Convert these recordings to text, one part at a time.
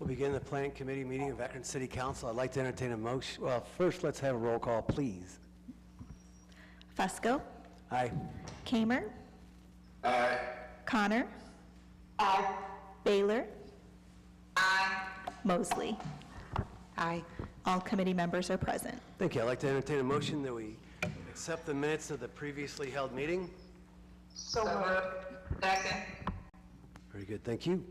We'll begin the Planning Committee meeting of Akron City Council. I'd like to entertain a motion. Well, first, let's have a roll call, please. Fusco. Aye. Kamer. Aye. Connor. Aye. Baylor. Aye. Mosley. Aye. All committee members are present. Thank you. I'd like to entertain a motion that we accept the minutes of the previously held meeting. So moved. Second. Very good. Thank you.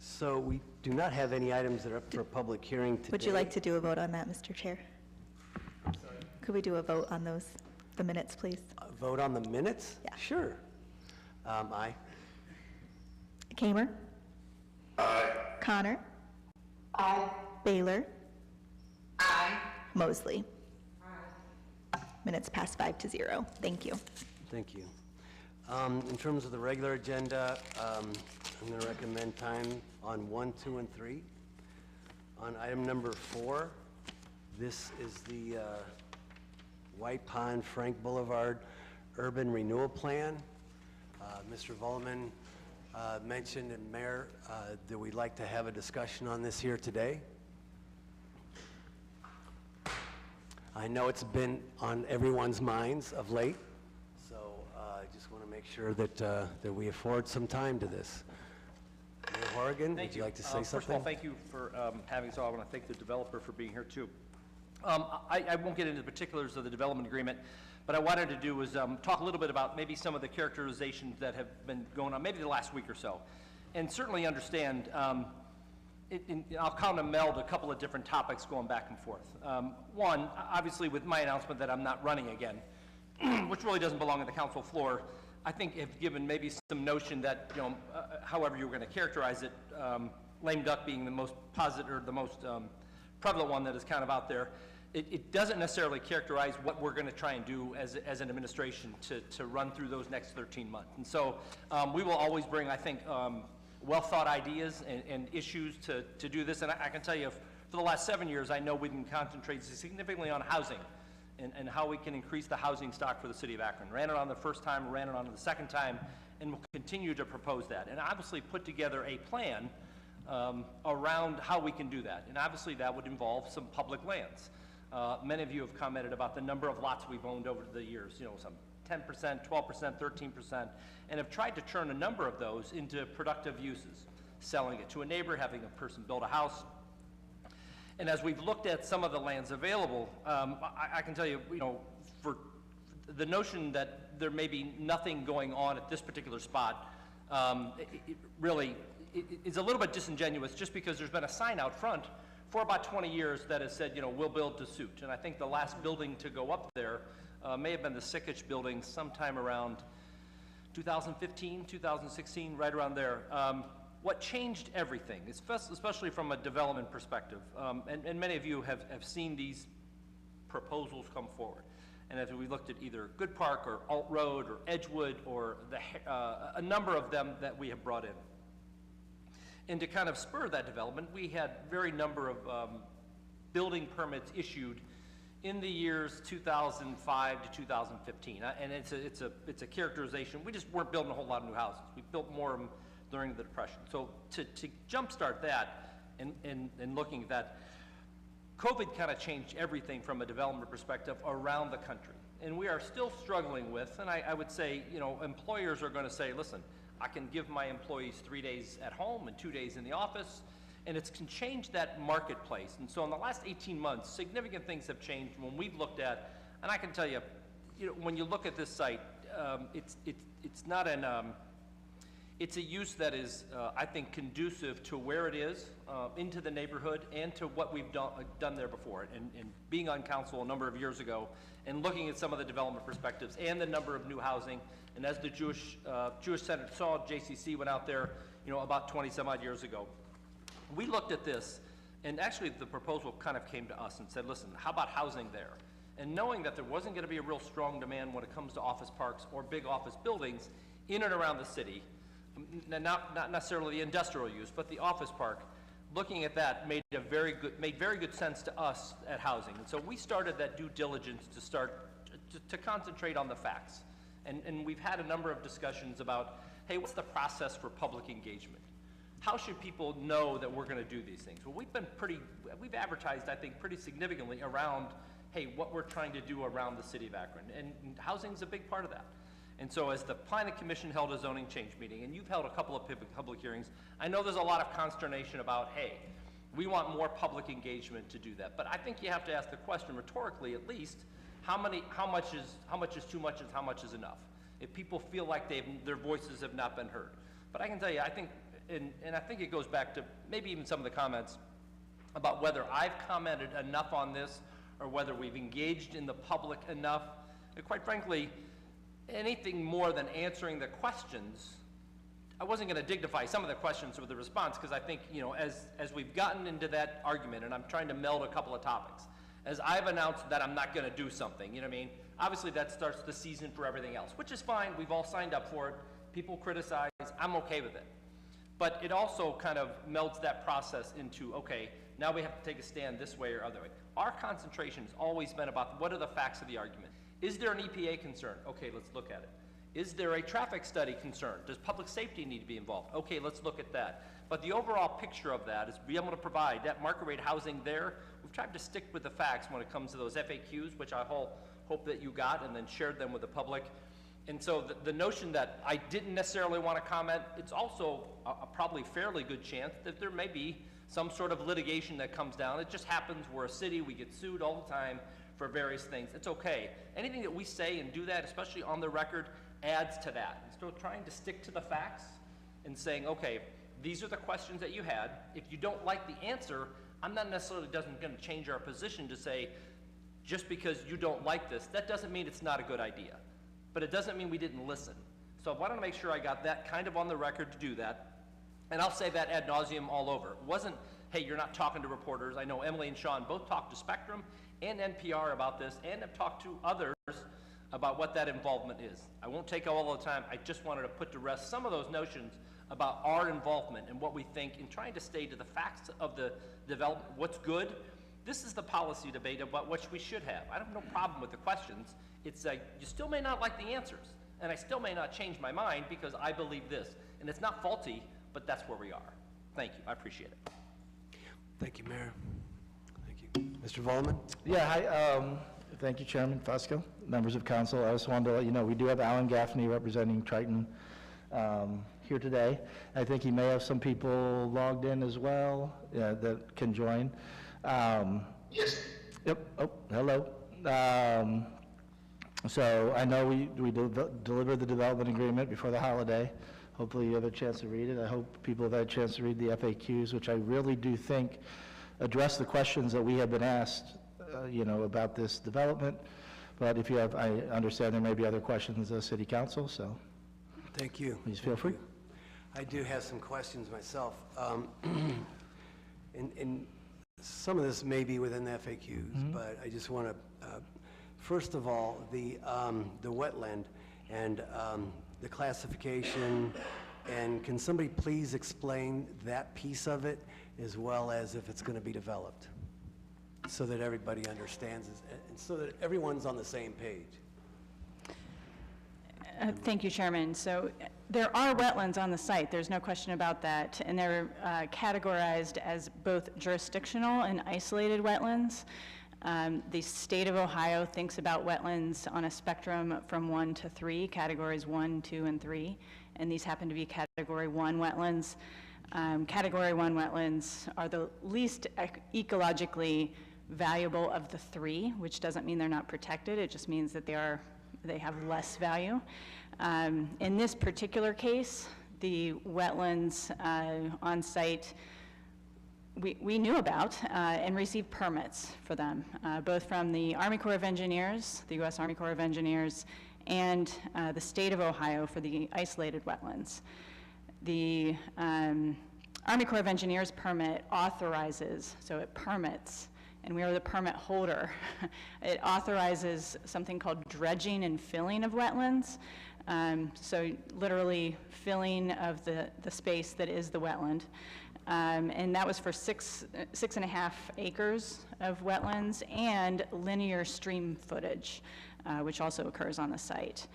So we do not have any items that are up for a public hearing today. Would you like to do a vote on that, Mr. Chair? Could we do a vote on the minutes, please? Vote on the minutes? Yeah. Sure. Aye. Kamer. Aye. Connor. Aye. Baylor. Aye. Mosley. Minutes pass 5-0. Thank you. Thank you. In terms of the regular agenda, I'm going to recommend time on 1, 2, and 3. On item number 4, this is the White Pond Frank Boulevard Urban Renewal Plan. Mr. Volleman mentioned, and Mayor, that we'd like to have a discussion on this here today. I know it's been on everyone's minds of late, so I just want to make sure that we afford some time to this. Mayor Horrigan, would you like to say something? First of all, thank you for having us all. I want to thank the developer for being here too. I won't get into the particulars of the development agreement, but I wanted to do was talk a little bit about maybe some of the characterizations that have been going on, maybe the last week or so, and certainly understand. I'll kind of meld a couple of different topics going back and forth. One, obviously, with my announcement that I'm not running again, which really doesn't belong on the council floor, I think have given maybe some notion that, you know, however you were going to characterize it, lame duck being the most positive or the most prevalent one that is kind of out there. It doesn't necessarily characterize what we're going to try and do as an administration to run through those next 13 months. And so we will always bring, I think, well-thought ideas and issues to do this. And I can tell you, for the last 7 years, I know we've been concentrating significantly on housing and how we can increase the housing stock for the city of Akron. Ran it on the first time, ran it on the second time, and we'll continue to propose that. And obviously put together a plan around how we can do that. And obviously that would involve some public lands. Many of you have commented about the number of lots we've owned over the years, you know, some 10%, 12%, 13%, and have tried to turn a number of those into productive uses, selling it to a neighbor, having a person build a house. And as we've looked at some of the lands available, I can tell you, you know, for the notion that there may be nothing going on at this particular spot, it really is a little bit disingenuous just because there's been a sign out front for about 20 years that has said, you know, we'll build to suit. And I think the last building to go up there may have been the Sikich building sometime around 2015, 2016, right around there. What changed everything, especially from a development perspective, and many of you have seen these proposals come forward. And as we looked at either Good Park or Alt Road or Edgewood or a number of them that we have brought in. And to kind of spur that development, we had very number of building permits issued in the years 2005 to 2015, and it's a characterization. We just weren't building a whole lot of new houses. We built more of them during the Depression. So to jumpstart that and looking at that, COVID kind of changed everything from a development perspective around the country, and we are still struggling with. And I would say, you know, employers are going to say, listen, I can give my employees 3 days at home and 2 days in the office. And it's can change that marketplace. And so in the last 18 months, significant things have changed when we've looked at, and I can tell you, you know, when you look at this site, it's not an, it's a use that is, I think, conducive to where it is, into the neighborhood, and to what we've done there before. And being on council a number of years ago, and looking at some of the development perspectives and the number of new housing, and as the Jewish Senate saw, JCC went out there, you know, about 20 some odd years ago. We looked at this, and actually the proposal kind of came to us and said, listen, how about housing there? And knowing that there wasn't going to be a real strong demand when it comes to office parks or big office buildings in and around the city, not necessarily the industrial use, but the office park, looking at that made very good sense to us at housing. And so we started that due diligence to concentrate on the facts. And we've had a number of discussions about, hey, what's the process for public engagement? how should people know that we're going to do these things? Well, we've advertised, I think, pretty significantly around, hey, what we're trying to do around the city of Akron, and housing's a big part of that. And so as the Planning Commission held a zoning change meeting, and you've held a couple of public hearings, I know there's a lot of consternation about, hey, we want more public engagement to do that. But I think you have to ask the question rhetorically, at least, how much is too much and how much is enough? If people feel like their voices have not been heard. But I can tell you, I think, and I think it goes back to maybe even some of the comments about whether I've commented enough on this or whether we've engaged in the public enough. And quite frankly, anything more than answering the questions, I wasn't going to dignify some of the questions with the response, because I think, you know, as we've gotten into that argument, and I'm trying to meld a couple of topics, as I've announced that I'm not going to do something, you know what I mean? Obviously that starts the season for everything else, which is fine. We've all signed up for it. People criticize. I'm okay with it. But it also kind of melds that process into, okay, now we have to take a stand this way or other way. Our concentration has always been about what are the facts of the argument. Is there an EPA concern? Okay, let's look at it. Is there a traffic study concern? Does public safety need to be involved? Okay, let's look at that. But the overall picture of that is be able to provide that market rate housing there. We've tried to stick with the facts when it comes to those FAQs, which I hope that you got and then shared them with the public. And so the notion that I didn't necessarily want to comment, it's also a probably fairly good chance that there may be some sort of litigation that comes down. It just happens. We're a city. We get sued all the time for various things. It's okay. Anything that we say and do that, especially on the record, adds to that. And so trying to stick to the facts and saying, okay, these are the questions that you had. If you don't like the answer, I'm not necessarily going to change our position to say, just because you don't like this, that doesn't mean it's not a good idea. But it doesn't mean we didn't listen. So I wanted to make sure I got that kind of on the record to do that. And I'll say that ad nauseum all over. It wasn't, hey, you're not talking to reporters. I know Emily and Sean both talked to Spectrum and NPR about this, and have talked to others about what that involvement is. I won't take all the time. I just wanted to put to rest some of those notions about our involvement and what we think in trying to stay to the facts of the development, what's good. This is the policy debate about what we should have. I have no problem with the questions. It's you still may not like the answers, and I still may not change my mind because I believe this. And it's not faulty, but that's where we are. Thank you. I appreciate it. Thank you, Mayor. Thank you. Mr. Volman? Yeah, hi. Thank you, Chairman Fusco, members of council. I just wanted to let you know we do have Alan Gaffney representing Triton here today. I think he may have some people logged in as well that can join. Yes. Yep. Oh, hello. So I know we delivered the development agreement before the holiday. Hopefully you have a chance to read it. I hope people have had a chance to read the FAQs, which I really do think address the questions that we have been asked, about this development. But if you have, I understand there may be other questions of City Council, so. Thank you. Please feel free. I do have some questions myself. And some of this may be within the FAQs, but I just want to, first of all, the wetland and the classification, and can somebody please explain that piece of it as well as if it's going to be developed, so that everybody understands it, and so that everyone's on the same page. Thank you, Chairman. So there are wetlands on the site. There's no question about that. And they're categorized as both jurisdictional and isolated wetlands. The state of Ohio thinks about wetlands on a spectrum from 1 to 3, categories 1, 2, and 3. And these happen to be category 1 wetlands. Category 1 wetlands are the least ecologically valuable of the 3, which doesn't mean they're not protected. It just means that they have less value. In this particular case, the wetlands on site, we knew about and received permits for them, both from the Army Corps of Engineers, the U.S. Army Corps of Engineers, and the state of Ohio for the isolated wetlands. The Army Corps of Engineers permit authorizes, so it permits, and we are the permit holder. It authorizes something called dredging and filling of wetlands. So literally filling of the space that is the wetland. And that was for 6.5 acres of wetlands and linear stream footage, which also occurs on the site.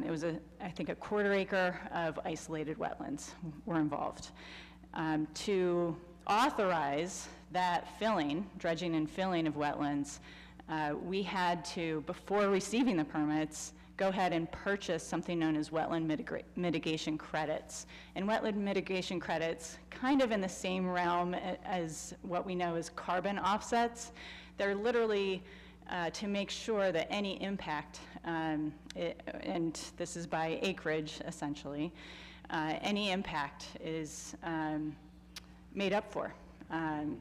It was I think a 1/4 acre of isolated wetlands were involved. To authorize that filling, dredging and filling of wetlands, we had to, before receiving the permits, go ahead and purchase something known as wetland mitigation credits. And wetland mitigation credits, kind of in the same realm as what we know as carbon offsets. They're literally to make sure that any impact, and this is by acreage essentially, any impact is made up for.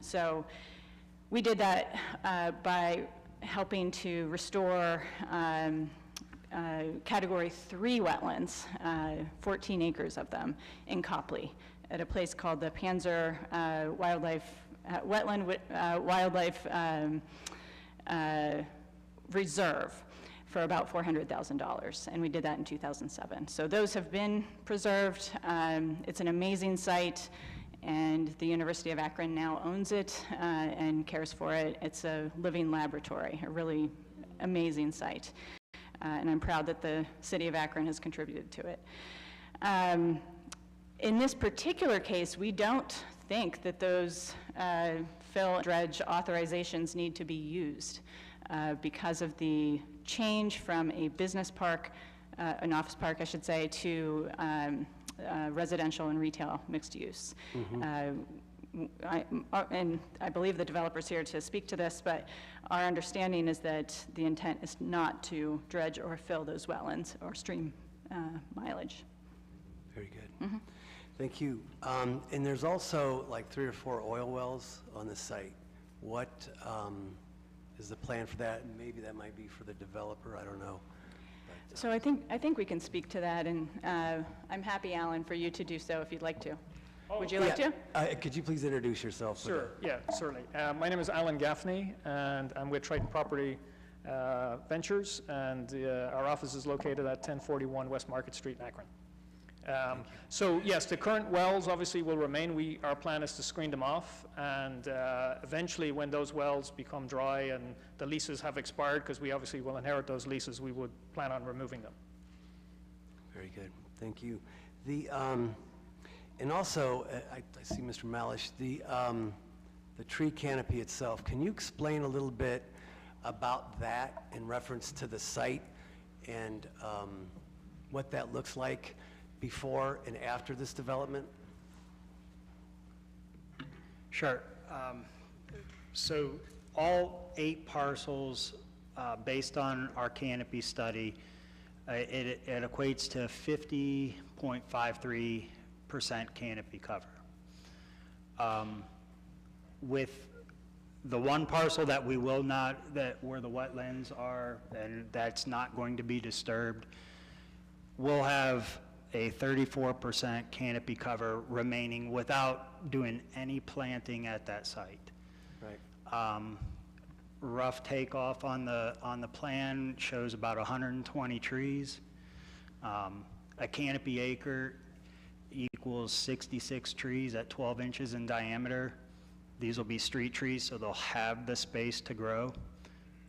So we did that by helping to restore Category 3 wetlands, 14 acres of them in Copley, at a place called the Panzer Wildlife Reserve for about $400,000, and we did that in 2007. So those have been preserved. It's an amazing site, and the University of Akron now owns it and cares for it. It's a living laboratory, a really amazing site. And I'm proud that the city of Akron has contributed to it. In this particular case, we don't think that those fill and dredge authorizations need to be used because of the change from a business park, an office park, I should say, to residential and retail mixed use. And I believe the developer's here to speak to this, but our understanding is that the intent is not to dredge or fill those wetlands or stream mileage. Very good. Thank you. And there's also like 3 or 4 oil wells on the site. What is the plan for that? And maybe that might be for the developer, I don't know. But, So I think we can speak to that, and I'm happy, Alan, for you to do so if you'd like to. Would you like to? Could you please introduce yourself? Sure, yeah, certainly. My name is Alan Gaffney, and I'm with Triton Property Ventures, and our office is located at 1041 West Market Street in Akron. So yes, the current wells obviously will remain. Our plan is to screen them off, and eventually when those wells become dry and the leases have expired, because we obviously will inherit those leases, we would plan on removing them. Very good, thank you. And also, I see Mr. Malish, the tree canopy itself, can you explain a little bit about that in reference to the site and what that looks like before and after this development? Sure. So all 8 parcels, based on our canopy study, it equates to 50.53% canopy cover. With the one parcel that we will not, where the wetlands are, and that's not going to be disturbed, we'll have a 34% canopy cover remaining without doing any planting at that site. Right. Rough takeoff on the plan shows about 120 trees. A canopy acre equals 66 trees at 12 inches in diameter. These will be street trees, so they'll have the space to grow,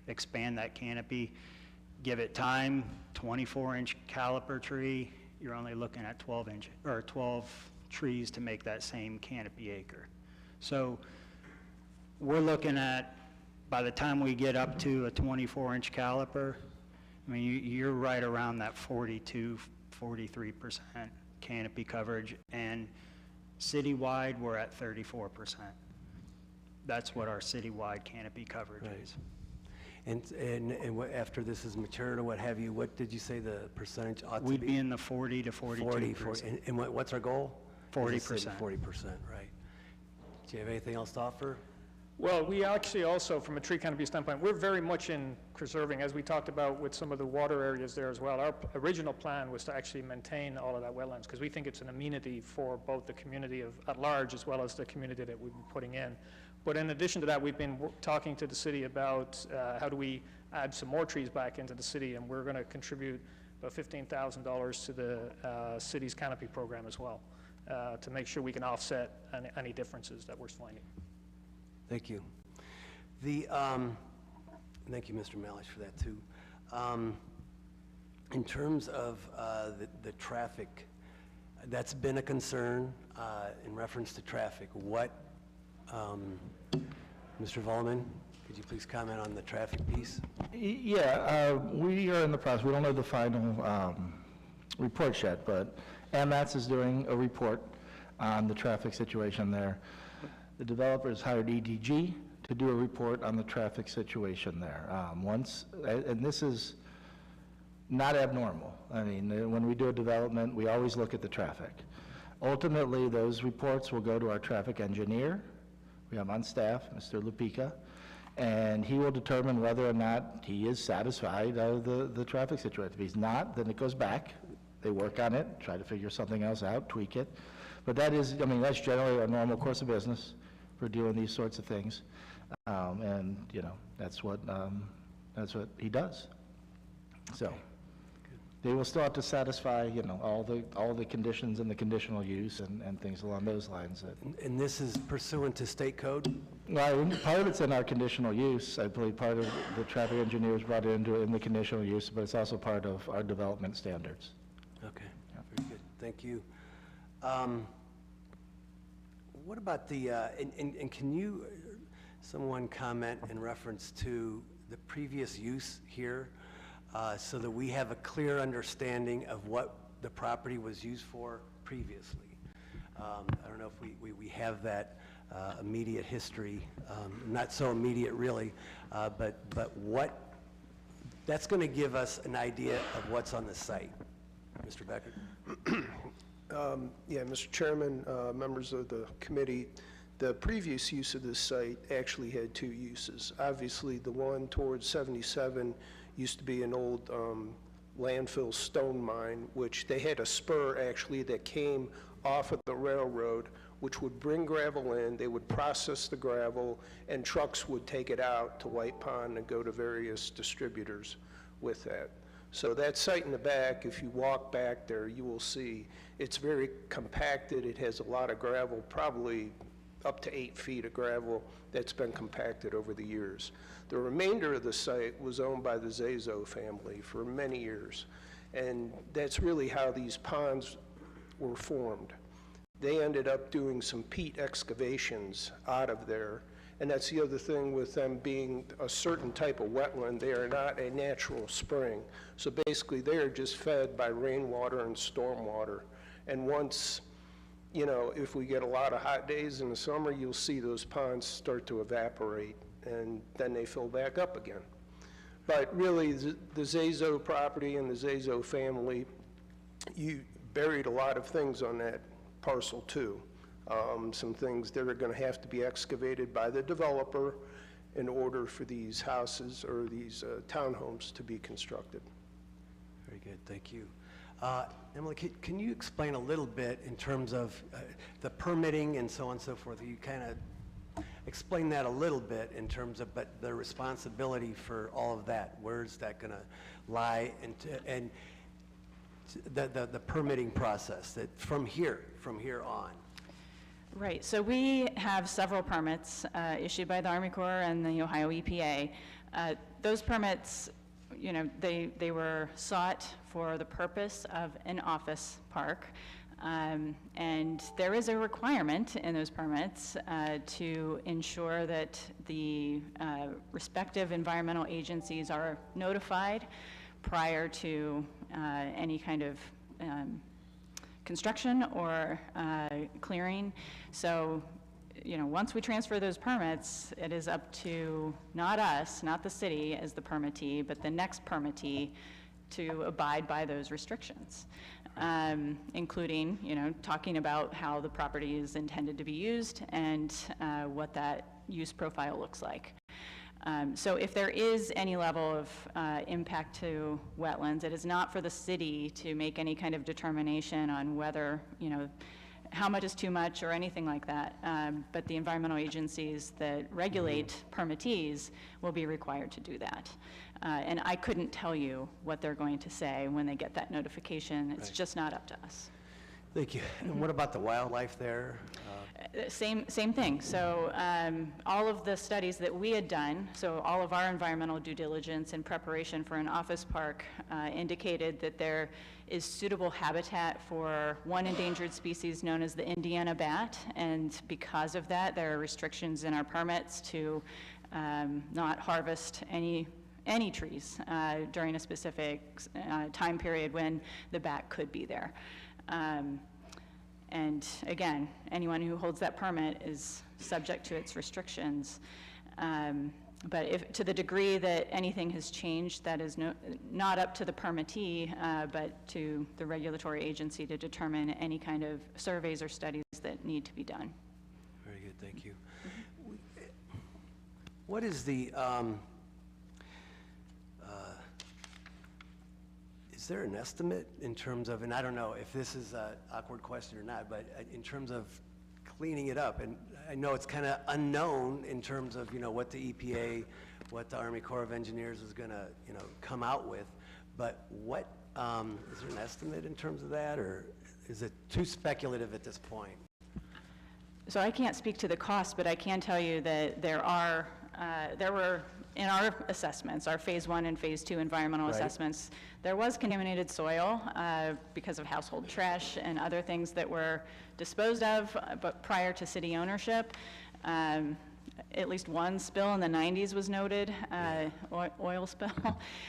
expand that canopy. Give it time, 24-inch caliper tree, you're only looking at 12 trees to make that same canopy acre. So we're looking at, by the time we get up to a 24-inch caliper, I mean, you're right around that 42, 43% canopy coverage, and citywide, we're at 34%. That's what our citywide canopy coverage is. And what, after this is matured or what have you, what did you say the percentage ought to be? We'd be in the 40 to 42%. 40, and what's our goal? 40%. 40%, right. Do you have anything else to offer? Well, we actually also, from a tree canopy standpoint, we're very much in preserving, as we talked about with some of the water areas there as well. Our original plan was to actually maintain all of that wetlands, because we think it's an amenity for both the community at large as well as the community that we've been putting in. But in addition to that, we've been talking to the city about how do we add some more trees back into the city, and we're going to contribute about $15,000 to the city's canopy program as well, to make sure we can offset any differences that we're finding. Thank you. Thank you, Mr. Malish, for that too. In terms of the traffic, That's been a concern in reference to traffic. What, Mr. Volleman, could you please comment on the traffic piece? Yeah, we are in the process, we don't know the final reports yet, but AMATS is doing a report on the traffic situation there. The developers hired EDG to do a report on the traffic situation there. And this is not abnormal. I mean, when we do a development, we always look at the traffic. Ultimately, those reports will go to our traffic engineer. We have on staff, Mr. Lupica, and he will determine whether or not he is satisfied of the traffic situation. If he's not, then it goes back. They work on it, try to figure something else out, tweak it. But that is, I mean, that's generally our normal course of business for doing these sorts of things. And, you know, that's what he does. So they will still have to satisfy, you know, all the conditions and the conditional use and things along those lines. And this is pursuant to state code? Well, part of it's in our conditional use. I believe part of the traffic engineers brought it into in the conditional use, but it's also part of our development standards. Okay, very good, thank you. What about the, and can you, someone comment in reference to the previous use here, so that we have a clear understanding of what the property was used for previously? I don't know if we have that immediate history, not so immediate really, but what, that's going to give us an idea of what's on the site. Mr. Becker? Yeah, Mr. Chairman, members of the committee, the previous use of this site actually had two uses. Obviously, the one towards 77 used to be an old landfill stone mine, which they had a spur actually that came off of the railroad, which would bring gravel in, they would process the gravel, and trucks would take it out to White Pond and go to various distributors with that. So that site in the back, if you walk back there, you will see it's very compacted. It has a lot of gravel, probably up to 8 feet of gravel that's been compacted over the years. The remainder of the site was owned by the Zazo family for many years, and that's really how these ponds were formed. They ended up doing some peat excavations out of there, and that's the other thing with them being a certain type of wetland. They are not a natural spring. So basically, they are just fed by rainwater and stormwater. And once, you know, if we get a lot of hot days in the summer, you'll see those ponds start to evaporate, and then they fill back up again. But really, the Zazo property and the Zazo family, you buried a lot of things on that parcel too. Some things that are going to have to be excavated by the developer in order for these houses or these townhomes to be constructed. Very good, thank you. Emily, can you explain a little bit in terms of the permitting and so on and so forth? You kind of explain that a little bit in terms of, but the responsibility for all of that, where's that going to lie, and the permitting process that from here on? Right, so we have several permits issued by the Army Corps and the Ohio EPA. Those permits, you know, they were sought for the purpose of an office park, and there is a requirement in those permits to ensure that the respective environmental agencies are notified prior to any kind of construction or clearing. So, you know, once we transfer those permits, it is up to not us, not the city as the permittee, but the next permittee to abide by those restrictions, including, you know, talking about how the property is intended to be used and what that use profile looks like. So if there is any level of impact to wetlands, it is not for the city to make any kind of determination on whether, you know, how much is too much or anything like that. But the environmental agencies that regulate permittees will be required to do that. And I couldn't tell you what they're going to say when they get that notification. It's just not up to us. Thank you. And what about the wildlife there? Same thing. So all of the studies that we had done, so all of our environmental due diligence in preparation for an office park indicated that there is suitable habitat for one endangered species known as the Indiana bat, and because of that, there are restrictions in our permits to not harvest any trees during a specific time period when the bat could be there. And again, anyone who holds that permit is subject to its restrictions. But if, to the degree that anything has changed, that is not up to the permittee, but to the regulatory agency to determine any kind of surveys or studies that need to be done. Very good, thank you. What is the, is there an estimate in terms of, and I don't know if this is an awkward question or not, but in terms of cleaning it up, and I know it's kind of unknown in terms of, you know, what the EPA, what the Army Corps of Engineers is going to, you know, come out with, but what, is there an estimate in terms of that, or is it too speculative at this point? So I can't speak to the cost, but I can tell you that there were, in our assessments, our phase 1 and phase 2 environmental Right. assessments, there was contaminated soil because of household trash and other things that were disposed of, but prior to city ownership. At least one spill in the 90s was noted, oil spill.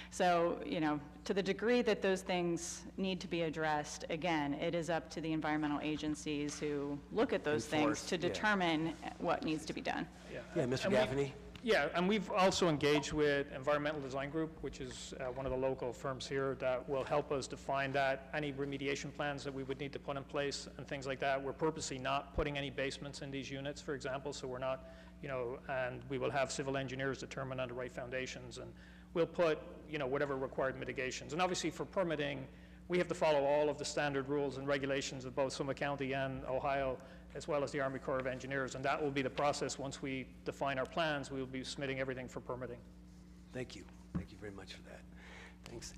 So, you know, to the degree that those things need to be addressed, again, it is up to the environmental agencies who look at those Enforce, things to yeah. determine what needs to be done. Yeah, Mr. And Gaffney? Yeah, and we've also engaged with Environmental Design Group, which is one of the local firms here that will help us define that, any remediation plans that we would need to put in place and things like that. We're purposely not putting any basements in these units, for example, so we're not, you know, and we will have civil engineers determine on the right foundations, and we'll put, you know, whatever required mitigations. And obviously for permitting, we have to follow all of the standard rules and regulations of both Summit County and Ohio, as well as the Army Corps of Engineers, and that will be the process. Once we define our plans, we will be submitting everything for permitting. Thank you. Thank you very much for that. Thanks.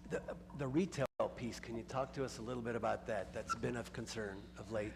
The retail piece, can you talk to us a little bit about that? That's been of concern of late.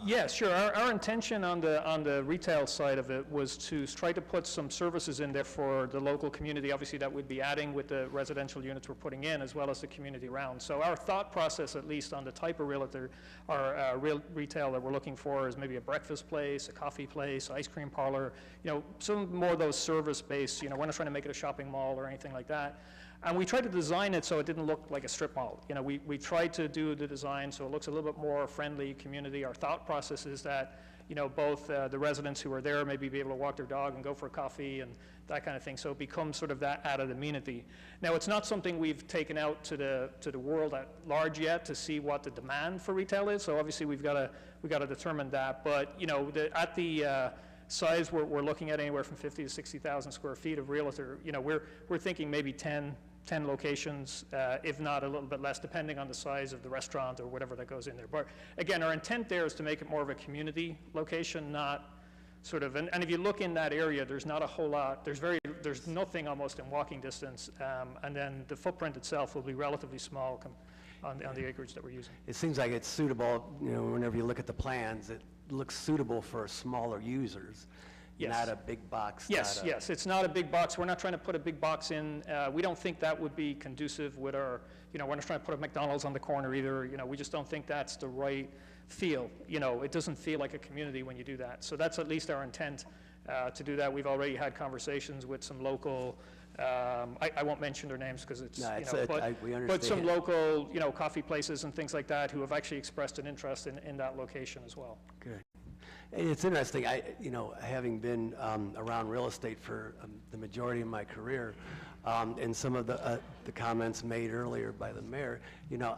Yes, sure. Our intention on the retail side of it was to try to put some services in there for the local community. Obviously, that would be adding with the residential units we're putting in, as well as the community around. So our thought process, at least on the type of realtor or real retail that we're looking for, is maybe a breakfast place, a coffee place, ice cream parlor. You know, some more of those service-based. You know, we're not trying to make it a shopping mall or anything like that. And we tried to design it so it didn't look like a strip mall. You know, we tried to do the design so it looks a little bit more friendly community. Our thought process is that, you know, both the residents who are there maybe be able to walk their dog and go for a coffee and that kind of thing. So it becomes sort of that added amenity. Now, it's not something we've taken out to the world at large yet to see what the demand for retail is. So obviously we got to determine that. But, you know, at the size we're looking at anywhere from 50 to 60,000 square feet of realtor. You know, we're thinking maybe 10 locations, if not a little bit less, depending on the size of the restaurant or whatever that goes in there. But again, our intent there is to make it more of a community location, not sort of, and if you look in that area, there's not a whole lot, there's nothing almost in walking distance, and then the footprint itself will be relatively small on the acreage that we're using. It seems like it's suitable, you know, whenever you look at the plans, it looks suitable for smaller users, Yes. not a big box. Yes, yes, it's not a big box. We're not trying to put a big box in. We don't think that would be conducive with our, you know, we're not trying to put a McDonald's on the corner either. You know, we just don't think that's the right feel. You know, it doesn't feel like a community when you do that. So that's at least our intent to do that. We've already had conversations with some local, I won't mention their names because it's, No, you it's know, we but some understand. local, you know, coffee places and things like that who have actually expressed an interest in that location as well. Good. And it's interesting, you know, having been around real estate for the majority of my career, and some of the comments made earlier by the mayor, you know,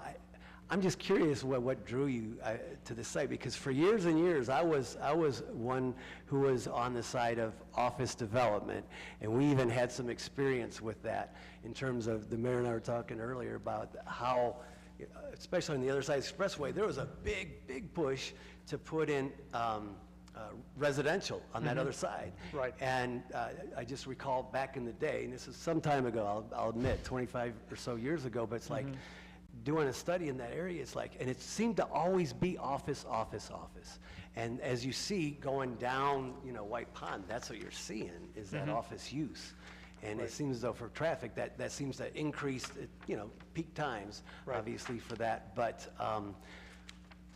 I'm just curious what drew you to this site, because for years and years, I was one who was on the side of office development, and we even had some experience with that in terms of, the mayor and I were talking earlier about how, especially on the other side of the expressway, there was a big push to put in residential on that other side. Right. And I just recall back in the day, and this is some time ago, I'll admit, 25 or so years ago, but it's like, doing a study in that area, it's like, and it seemed to always be office, office, office. And as you see going down, you know, White Pond, that's what you're seeing, is that office use. And it seems as though for traffic, that seems to increase, you know, peak times, obviously, for that. But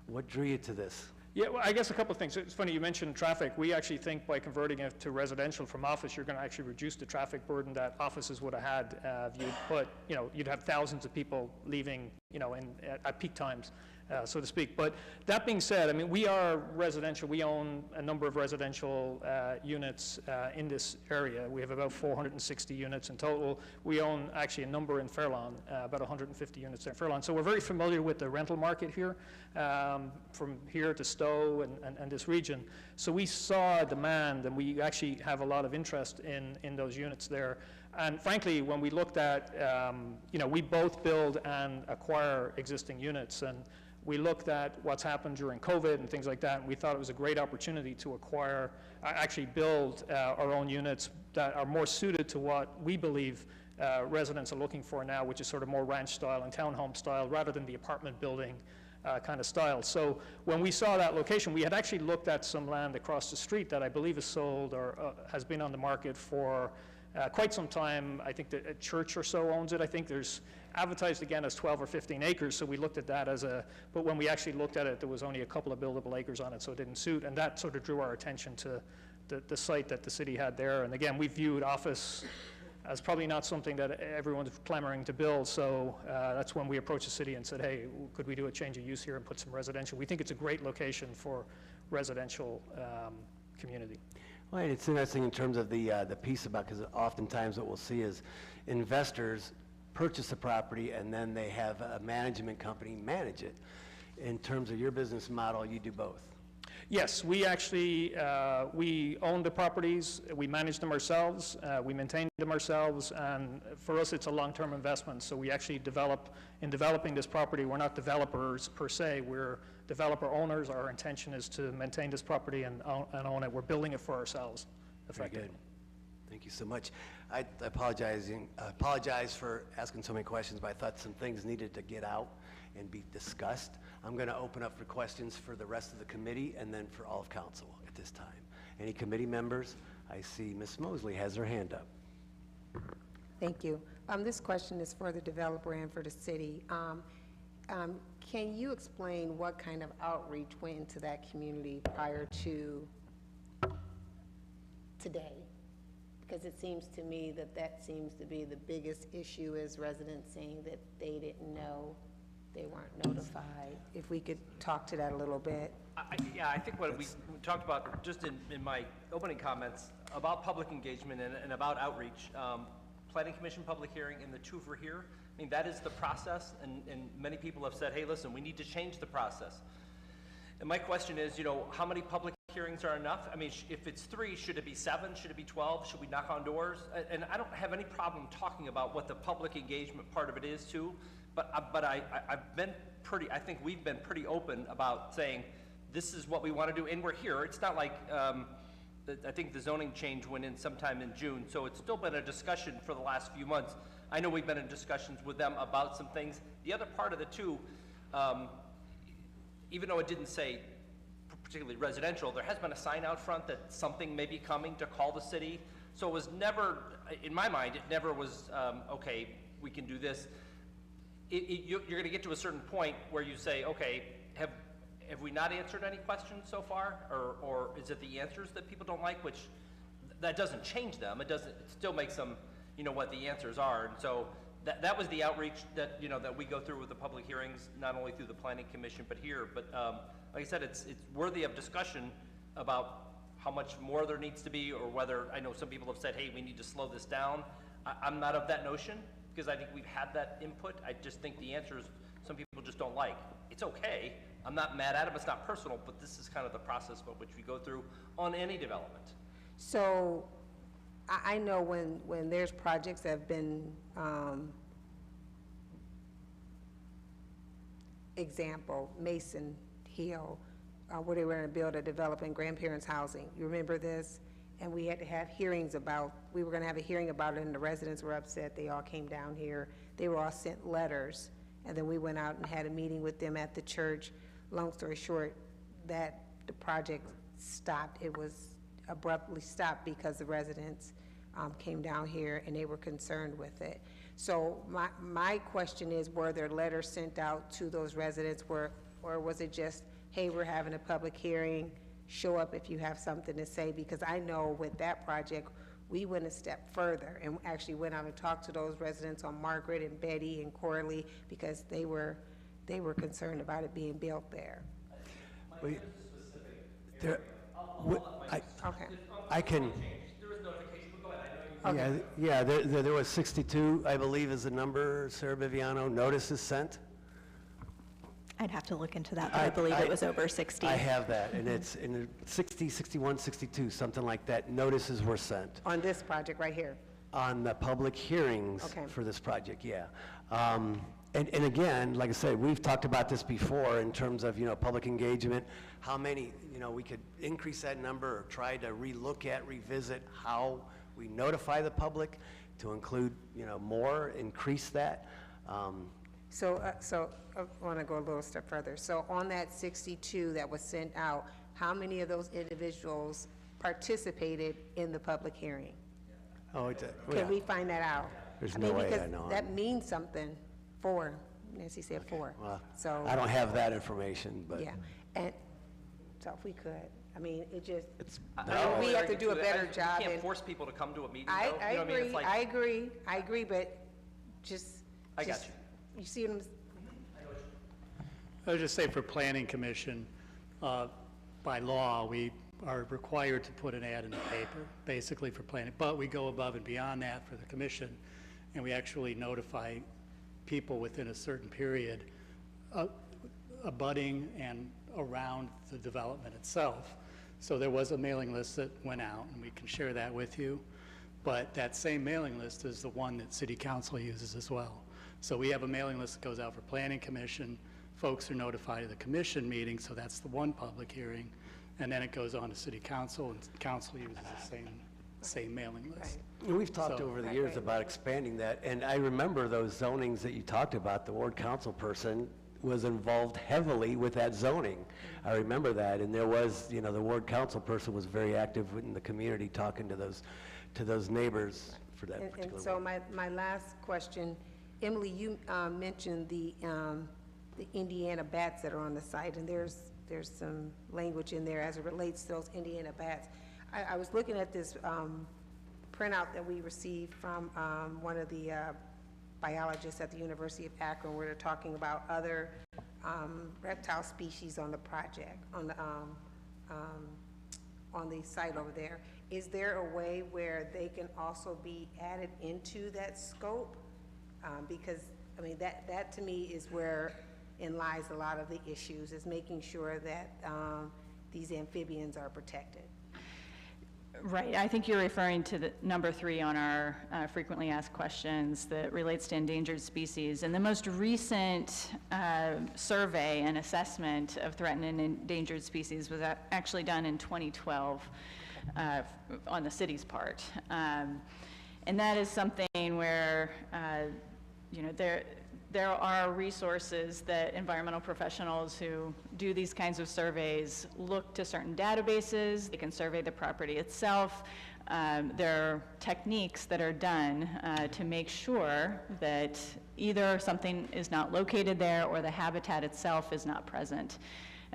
what drew you to this? Yeah, well, I guess a couple of things. It's funny you mentioned traffic. We actually think by converting it to residential from office, you're going to actually reduce the traffic burden that offices would have had if you'd put, you know, you'd have thousands of people leaving, you know, at peak times, so to speak. But that being said, I mean, we are residential. We own a number of residential units in this area. We have about 460 units in total. We own actually a number in Fairlawn, about 150 units there in Fairlawn. So we're very familiar with the rental market here, from here to Stowe and this region. So we saw demand, and we actually have a lot of interest in those units there. And frankly, when we looked at, you know, we both build and acquire existing units, and we looked at what's happened during COVID and things like that, and we thought it was a great opportunity to acquire, actually build our own units that are more suited to what we believe residents are looking for now, which is sort of more ranch style and townhome style, rather than the apartment building kind of style. So when we saw that location, we had actually looked at some land across the street that I believe is sold or has been on the market for quite some time. I think that a church or so owns it. I think there's advertised again as 12 or 15 acres, so we looked at that as but when we actually looked at it, there was only a couple of buildable acres on it, so it didn't suit, and that sort of drew our attention to the site that the city had there. And again, we viewed office as probably not something that everyone's clamoring to build, so that's when we approached the city and said, hey, could we do a change of use here and put some residential? We think it's a great location for residential community. Well, and it's interesting in terms of the piece about, because oftentimes what we'll see is investors purchase a property and then they have a management company manage it. In terms of your business model, you do both. Yes, we actually, we own the properties, we manage them ourselves, we maintain them ourselves, and for us it's a long-term investment, so we actually in developing this property, we're not developers per se, we're developer owners. Our intention is to maintain this property and own it. We're building it for ourselves, effectively. Very good. Thank you so much. I apologize for asking so many questions, but I thought some things needed to get out and be discussed. I'm going to open up for questions for the rest of the committee and then for all of council at this time. Any committee members? I see Ms. Mosley has her hand up. Thank you. This question is for the developer and for the city. Can you explain what kind of outreach went into that community prior to today? Because it seems to me that seems to be the biggest issue, is residents saying that they didn't know, they weren't notified. If we could talk to that a little bit. Yeah, I think what we talked about just in my opening comments about public engagement and about outreach, Planning Commission public hearing and the two for here, I mean, that is the process, and many people have said, hey, listen, we need to change the process. And my question is, you know, how many public hearings are enough? I mean, if it's 3, should it be 7? Should it be 12? Should we knock on doors? And I don't have any problem talking about what the public engagement part of it is too, but I've been pretty, I think we've been pretty open about saying, this is what we want to do, and we're here. It's not like, I think the zoning change went in sometime in June, so it's still been a discussion for the last few months. I know we've been in discussions with them about some things. The other part of it too, even though it didn't say particularly residential, there has been a sign out front that something may be coming to call the city. So it was never, in my mind, it never was, okay, we can do this. You're going to get to a certain point where you say, okay, have we not answered any questions so far? Or is it the answers that people don't like, which that doesn't change them. It still makes them, you know, what the answers are. And so that was the outreach that, you know, that we go through with the public hearings, not only through the Planning Commission, but here. But like I said, it's worthy of discussion about how much more there needs to be, or whether, I know some people have said, hey, we need to slow this down. I'm not of that notion, because I think we've had that input. I just think the answers some people just don't like. It's okay. I'm not mad at them. It's not personal, but this is kind of the process by which we go through on any development. So I know when there's projects that have been, example, Mason Hill, where they were going to build a development grandparents housing. You remember this? And we had to have hearings about, we were going to have a hearing about it, and the residents were upset. They all came down here. They were all sent letters, and then we went out and had a meeting with them at the church. Long story short, that the project stopped. It was abruptly stopped because the residents came down here and they were concerned with it. So my question is, were there letters sent out to those residents, or was it just, hey, we're having a public hearing, show up if you have something to say? Because I know with that project, we went a step further and actually went out and talked to those residents on Margaret and Betty and Corley, because they were concerned about it being built there. We- there- we- Okay. I can, There was notification, but go ahead, I know you. yeah, there was 62, I believe is the number, Sarah Viviano, notices sent. I'd have to look into that, but I believe it was over 60. I have that, and it's in 60, 61, 62, something like that, notices were sent On this project right here. on the public hearings Okay. for this project, yeah. And again, like I said, we've talked about this before in terms of, public engagement, how many, we could increase that number or try to revisit how we notify the public to include, more, increase that. So I want to go a little step further. So on that 62 that was sent out, how many of those individuals participated in the public hearing? Oh, it's Can we find that out? There's I mean, no way I because know. that means something. 4, Nancy said 4. Well, So, I don't have that information, but. yeah, and so if we could, I mean, it just, I we have to do a too. better You job can't in- force people to come to a meeting, I though. You know what I mean? It's like- I agree, but just. I got just- You see what I'm, I would just say for Planning Commission, by law, we are required to put an ad in the paper, basically for planning, but we go above and beyond that for the commission, and we actually notify people within a certain period, abutting and around the development itself. So there was a mailing list that went out, and we can share that with you, but that same mailing list is the one that City Council uses as well. So we have a mailing list that goes out for Planning Commission. Folks are notified of the commission meeting, so that's the one public hearing. And then it goes on to City Council, and Council uses the same mailing list. And we've talked So- over the years about expanding that, and I remember those zonings that you talked about. The ward council person was involved heavily with that zoning. I remember that, and there was, the ward council person was very active in the community, talking to those neighbors for that particular and so one. my last question, Emily, you mentioned the Indiana bats that are on the site, and there's some language in there as it relates to those Indiana bats. I was looking at this printout that we received from one of the biologists at the University of Akron, where they're talking about other reptile species on the project, on the site over there. Is there a way where they can also be added into that scope? Because, I mean, that to me is where lies a lot of the issues, is making sure that these amphibians are protected. Right, I think you're referring to the number 3 on our frequently asked questions that relates to endangered species. And the most recent survey and assessment of threatened and endangered species was actually done in 2012 on the city's part. And that is something where, there are resources that environmental professionals who do these kinds of surveys look to certain databases. They can survey the property itself. There are techniques that are done to make sure that either something is not located there or the habitat itself is not present.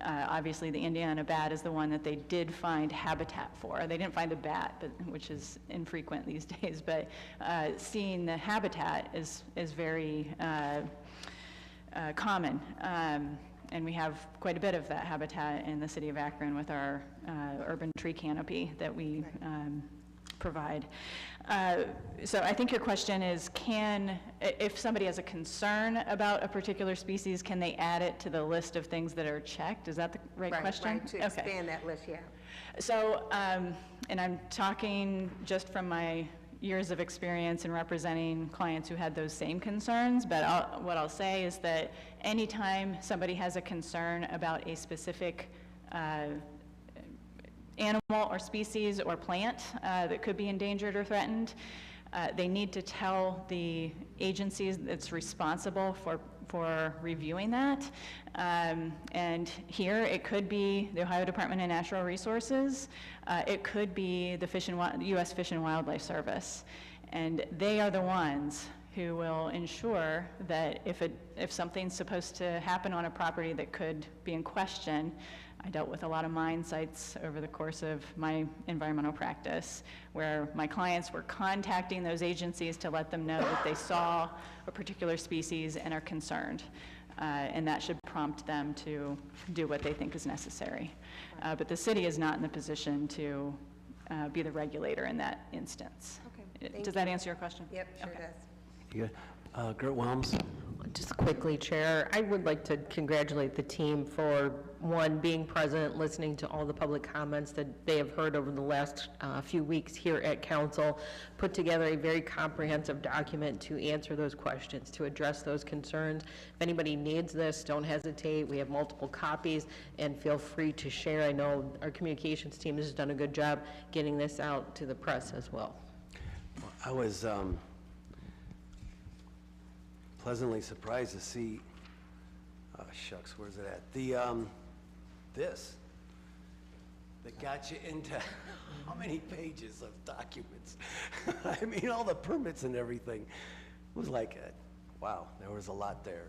Obviously, the Indiana bat is the one that they did find habitat for. They didn't find the bat, which is infrequent these days, but seeing the habitat is very common. And we have quite a bit of that habitat in the city of Akron with our urban tree canopy that we provide. So I think your question is, if somebody has a concern about a particular species, can they add it to the list of things that are checked? Is that the right question? Right, to expand that list, yeah. So, and I'm talking just from my years of experience in representing clients who had those same concerns, but what I'll say is that anytime somebody has a concern about a specific animal or species or plant that could be endangered or threatened, they need to tell the agencies that's responsible for reviewing that. And here, it could be the Ohio Department of Natural Resources. It could be the U.S. Fish and Wildlife Service. And they are the ones who will ensure that if something's supposed to happen on a property that could be in question. I dealt with a lot of mine sites over the course of my environmental practice, where my clients were contacting those agencies to let them know that they saw a particular species and are concerned. And that should prompt them to do what they think is necessary. But the city is not in the position to be the regulator in that instance. Okay. Does that answer your question? Yep, sure Okay. does. Good. Gert Wilms? Just quickly, Chair, I would like to congratulate the team for, one, being present, listening to all the public comments that they have heard over the last few weeks here at Council, put together a very comprehensive document to answer those questions, to address those concerns. If anybody needs this, don't hesitate. We have multiple copies, and feel free to share. I know our communications team has done a good job getting this out to the press as well. I was pleasantly surprised to see, oh shucks, where's it at? This, that got you into how many pages of documents? I mean, all the permits and everything. It was like, wow, there was a lot there,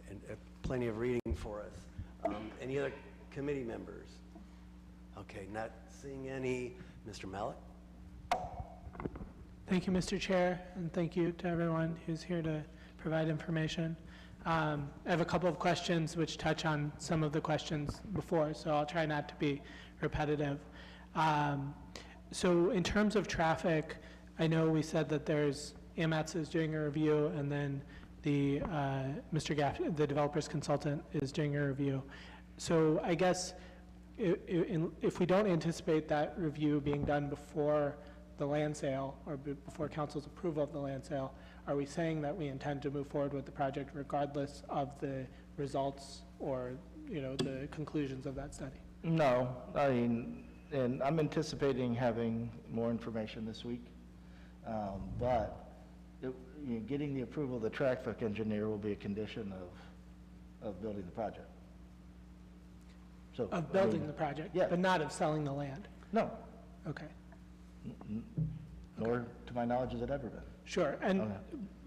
and plenty of reading for us. Any other committee members? Okay, not seeing any. Mr. Mallett? Thank you, Mr. Chair, and thank you to everyone who's here to provide information. I have a couple of questions which touch on some of the questions before, so I'll try not to be repetitive. So in terms of traffic, I know we said that there's, AMATS is doing a review, and then the Mr. Gaff, the developer's consultant, is doing a review. So I guess if we don't anticipate that review being done before the land sale or before council's approval of the land sale, are we saying that we intend to move forward with the project regardless of the results or, the conclusions of that study? No, I mean, and I'm anticipating having more information this week, but getting the approval of the traffic engineer will be a condition of building the project. So Of building the project, yeah. but not of selling the land? No, Okay, nor to my knowledge has it ever been. sure. And Okay.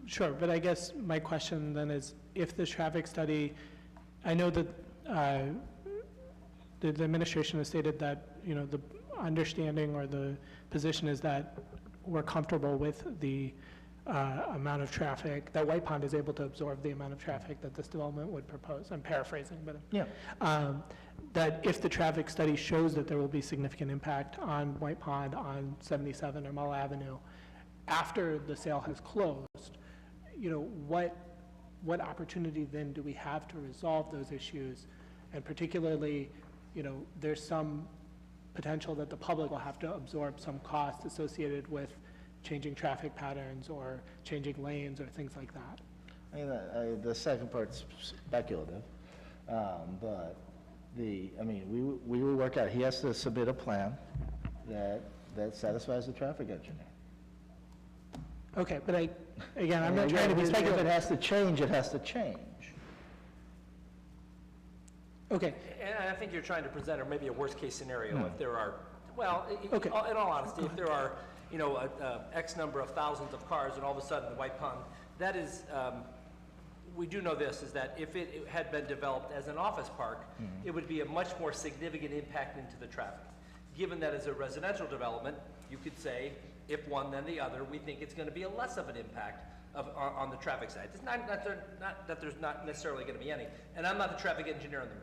sure, but I guess my question then is, if this traffic study, I know that the administration has stated that, the understanding or the position is that we're comfortable with the amount of traffic, that White Pond is able to absorb the amount of traffic that this development would propose. I'm paraphrasing, but Yeah. that if the traffic study shows that there will be significant impact on White Pond, on 77 or Mull Avenue, after the sale has closed, what opportunity then do we have to resolve those issues? And particularly, there's some potential that the public will have to absorb some costs associated with changing traffic patterns or changing lanes or things like that. I mean, the second part's speculative, but we will work out, he has to submit a plan that satisfies the traffic engineer. Okay, but again, I'm not trying to be If speculative. it has to change, it has to change. Okay, And I think you're trying to present, or maybe a worst-case scenario, if there are, Okay. in all honesty, if there are, X number of thousands of cars, and all of a sudden the White Pond, that is, we do know this, is that if it had been developed as an office park, it would be a much more significant impact into the traffic. Given that as a residential development, you could say, if one then the other, we think it's going to be a less of an impact on the traffic side. It's not that there's not necessarily going to be any, and I'm not the traffic engineer on the road.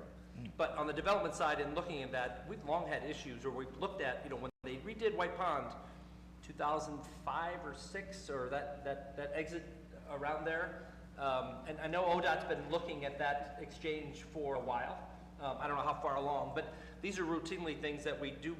But on the development side and looking at that, we've long had issues where we've looked at, when they redid White Pond, 2005 or 6, or that exit around there. And I know ODOT's been looking at that exchange for a while. I don't know how far along, but these are routinely things that we do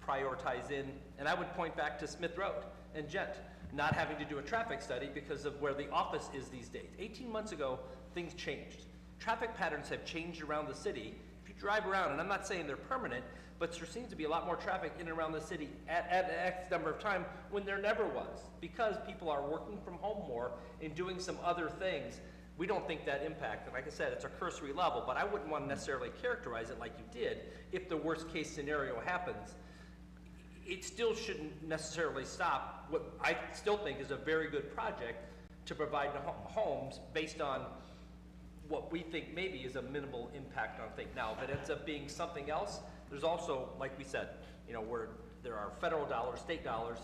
prioritize in, and I would point back to Smith Road and Gent, not having to do a traffic study because of where the office is these days. 18 months ago, things changed. Traffic patterns have changed around the city. If you drive around, and I'm not saying they're permanent, but there seems to be a lot more traffic in and around the city at X number of time when there never was, because people are working from home more and doing some other things. We don't think that impact, and like I said, it's a cursory level, but I wouldn't want to necessarily characterize it like you did. If the worst case scenario happens, it still shouldn't necessarily stop what I still think is a very good project to provide homes based on what we think maybe is a minimal impact on things. Now, if it ends up being something else, there's also, like we said, you know, where there are federal dollars, state dollars,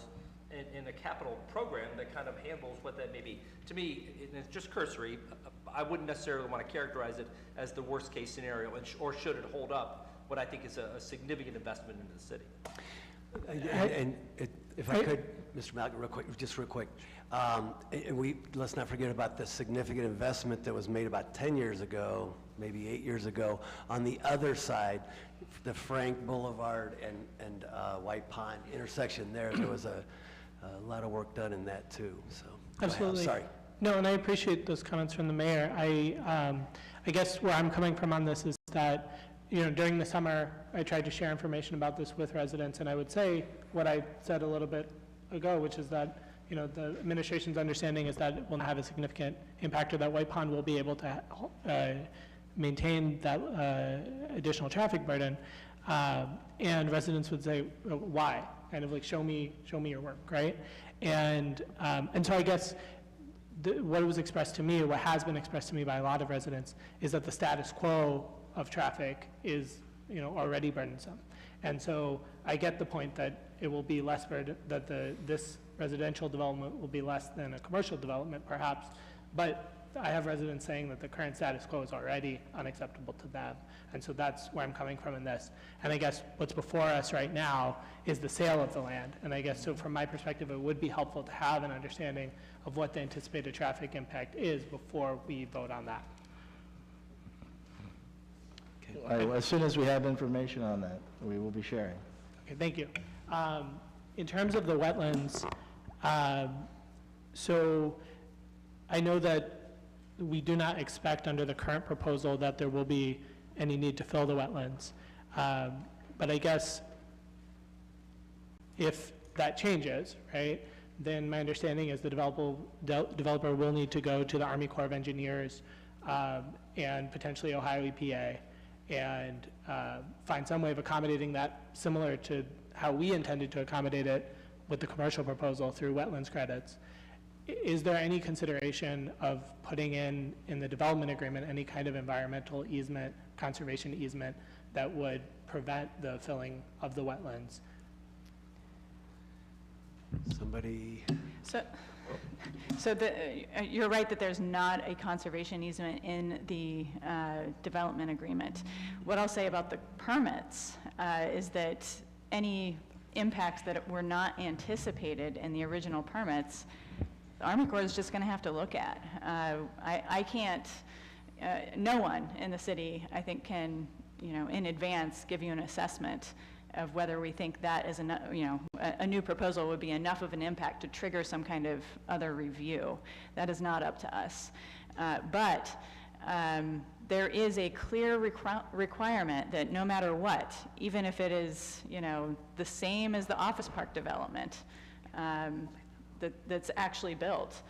and a capital program that kind of handles what that may be. To me, it's just cursory. I wouldn't necessarily want to characterize it as the worst case scenario, or should it hold up what I think is a significant investment into the city. And if I could, Mr. Malcolm, real quick, let's not forget about the significant investment that was made about 10 years ago, maybe 8 years ago, on the other side, the Frank Boulevard and White Pond intersection there. There was a lot of work done in that too, so. Absolutely. Sorry. No, and I appreciate those comments from the mayor. I guess where I'm coming from on this is that, you know, during the summer, I tried to share information about this with residents, and I would say what I said a little bit ago, which is that, you know, the administration's understanding is that it will not have a significant impact, or that White Pond will be able to maintain that additional traffic burden. And residents would say, why? Kind of like, show me your work, right? And so I guess what was expressed to me, or what has been expressed to me by a lot of residents, is that the status quo of traffic is, you know, already burdensome. And so I get the point that it will be less that this residential development will be less than a commercial development perhaps, but I have residents saying that the current status quo is already unacceptable to them. And so that's where I'm coming from in this. And I guess what's before us right now is the sale of the land. And I guess, so from my perspective, it would be helpful to have an understanding of what the anticipated traffic impact is before we vote on that. As soon as we have information on that, we will be sharing. Okay, thank you. In terms of the wetlands, so I know that we do not expect under the current proposal that there will be any need to fill the wetlands. But I guess if that changes, right, then my understanding is the developer will need to go to the Army Corps of Engineers and potentially Ohio EPA and find some way of accommodating that, similar to how we intended to accommodate it with the commercial proposal through wetlands credits. Is there any consideration of putting in the development agreement any kind of environmental easement, conservation easement, that would prevent the filling of the wetlands? Somebody? You're right that there's not a conservation easement in the development agreement. What I'll say about the permits is that any impacts that were not anticipated in the original permits, the Army Corps is just going to have to look at. I can't, no one in the city, I think, can, you know, in advance give you an assessment of whether we think that is enough, you know, a new proposal would be enough of an impact to trigger some kind of other review. That is not up to us. But there is a clear requirement that no matter what, even if it is, you know, the same as the office park development that's actually built,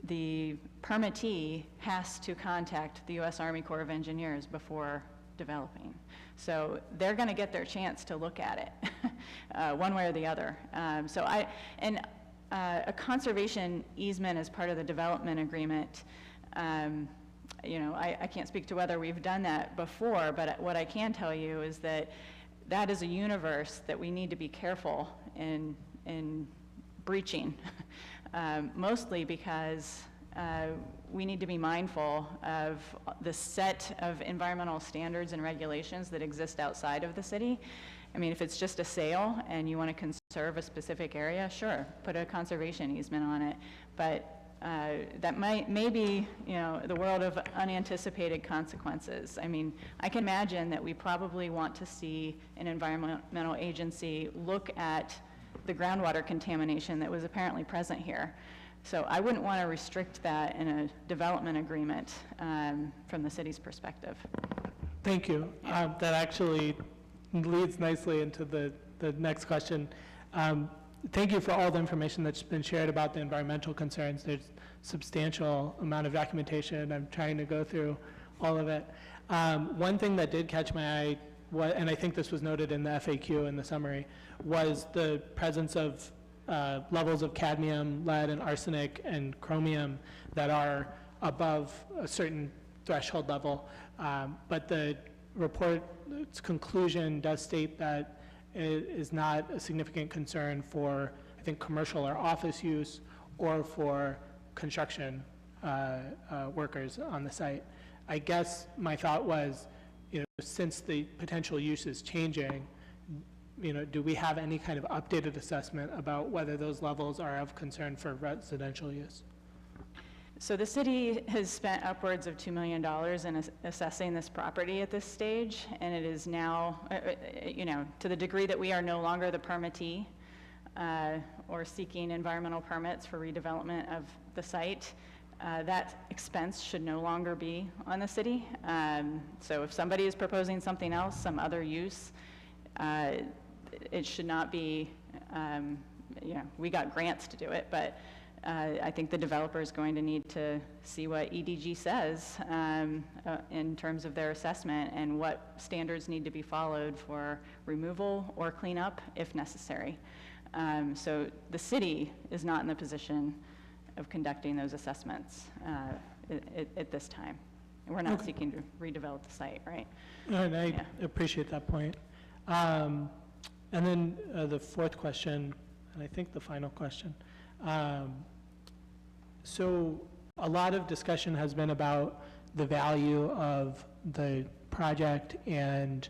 the permittee has to contact the U.S. Army Corps of Engineers before developing. So they're going to get their chance to look at it one way or the other. A conservation easement as part of the development agreement, you know, I can't speak to whether we've done that before, but what I can tell you is that that is a universe that we need to be careful in breaching, mostly because we need to be mindful of the set of environmental standards and regulations that exist outside of the city. I mean, if it's just a sale and you want to conserve a specific area, sure, put a conservation easement on it. But that may be, you know, the world of unanticipated consequences. I mean, I can imagine that we probably want to see an environmental agency look at the groundwater contamination that was apparently present here. So I wouldn't want to restrict that in a development agreement from the city's perspective. Thank you. That actually leads nicely into the next question. Thank you for all the information that's been shared about the environmental concerns. There's substantial amount of documentation. I'm trying to go through all of it. One thing that did catch my eye, and I think this was noted in the FAQ in the summary, was the presence of levels of cadmium, lead, and arsenic and chromium that are above a certain threshold level. But the report's conclusion does state that it is not a significant concern for, I think, commercial or office use or for construction workers on the site. I guess my thought was, since the potential use is changing, do we have any kind of updated assessment about whether those levels are of concern for residential use? So the city has spent upwards of $2 million in assessing this property at this stage, and it is now, to the degree that we are no longer the permittee or seeking environmental permits for redevelopment of the site, that expense should no longer be on the city. So if somebody is proposing something else, some other use, it should not be, we got grants to do it, but I think the developer is going to need to see what EDG says in terms of their assessment and what standards need to be followed for removal or cleanup if necessary. So the city is not in the position of conducting those assessments at this time. We're not seeking to redevelop the site, right? And I appreciate that point. And then the fourth question, and I think the final question. So a lot of discussion has been about the value of the project and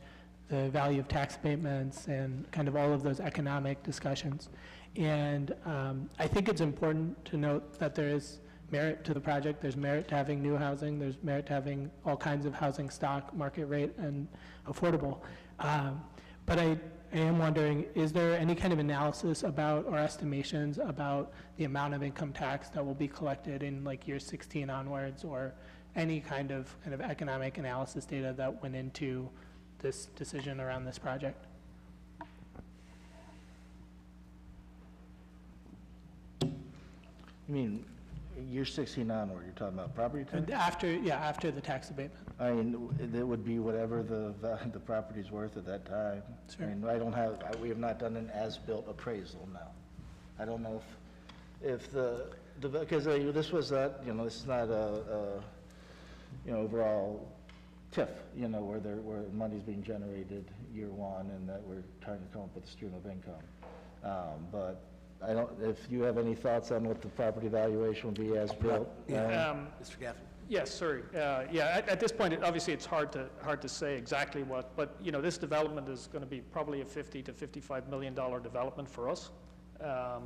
the value of tax abatements and kind of all of those economic discussions. And I think it's important to note that there is merit to the project. There's merit to having new housing. There's merit to having all kinds of housing stock, market rate, and affordable. But I am wondering, is there any kind of analysis about or estimations about the amount of income tax that will be collected in like year 16 onwards, or any kind of economic analysis data that went into this decision around this project? You mean year 16 onward, you're talking about property tax? And after the tax abatement. I mean, it would be whatever the property's worth at that time. Sure. I mean, we have not done an as-built appraisal now. I don't know if because this was not, this is not a overall TIF, where money's being generated year one and that we're trying to come up with a stream of income. But I don't, if you have any thoughts on what the property valuation will be as built. Mr. Gaffney? Yes, sorry. At this point, obviously, it's hard to say exactly what, but, this development is going to be probably a $50 to $55 million development for us.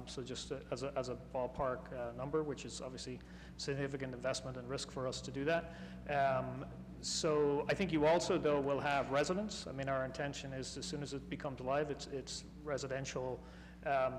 So just as a ballpark number, which is obviously significant investment and risk for us to do that. So I think you also, though, will have residents. I mean, our intention is, as soon as it becomes live, it's residential.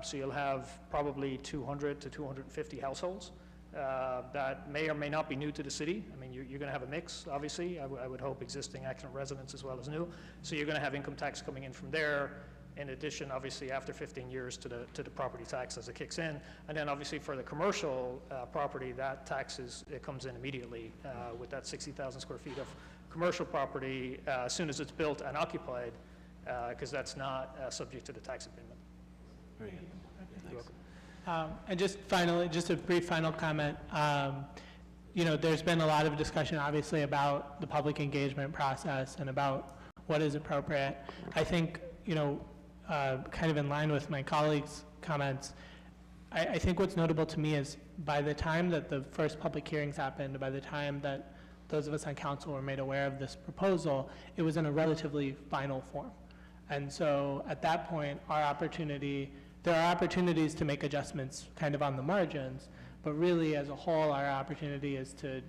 So you'll have probably 200 to 250 households that may or may not be new to the city. I mean, you're going to have a mix, obviously. I would hope existing Akron residents as well as new. So you're going to have income tax coming in from there. In addition, obviously, after 15 years to the property tax as it kicks in. And then obviously for the commercial property, that tax it comes in immediately with that 60,000 square feet of commercial property as soon as it's built and occupied, because that's not subject to the tax abatement. Very good. You're welcome. And just finally, just a brief final comment. There's been a lot of discussion, obviously, about the public engagement process and about what is appropriate. I think, kind of in line with my colleagues' comments, I think what's notable to me is by the time that the first public hearings happened, by the time that those of us on council were made aware of this proposal, it was in a relatively final form. And so at that point, there are opportunities to make adjustments kind of on the margins, but really as a whole, our opportunity is to,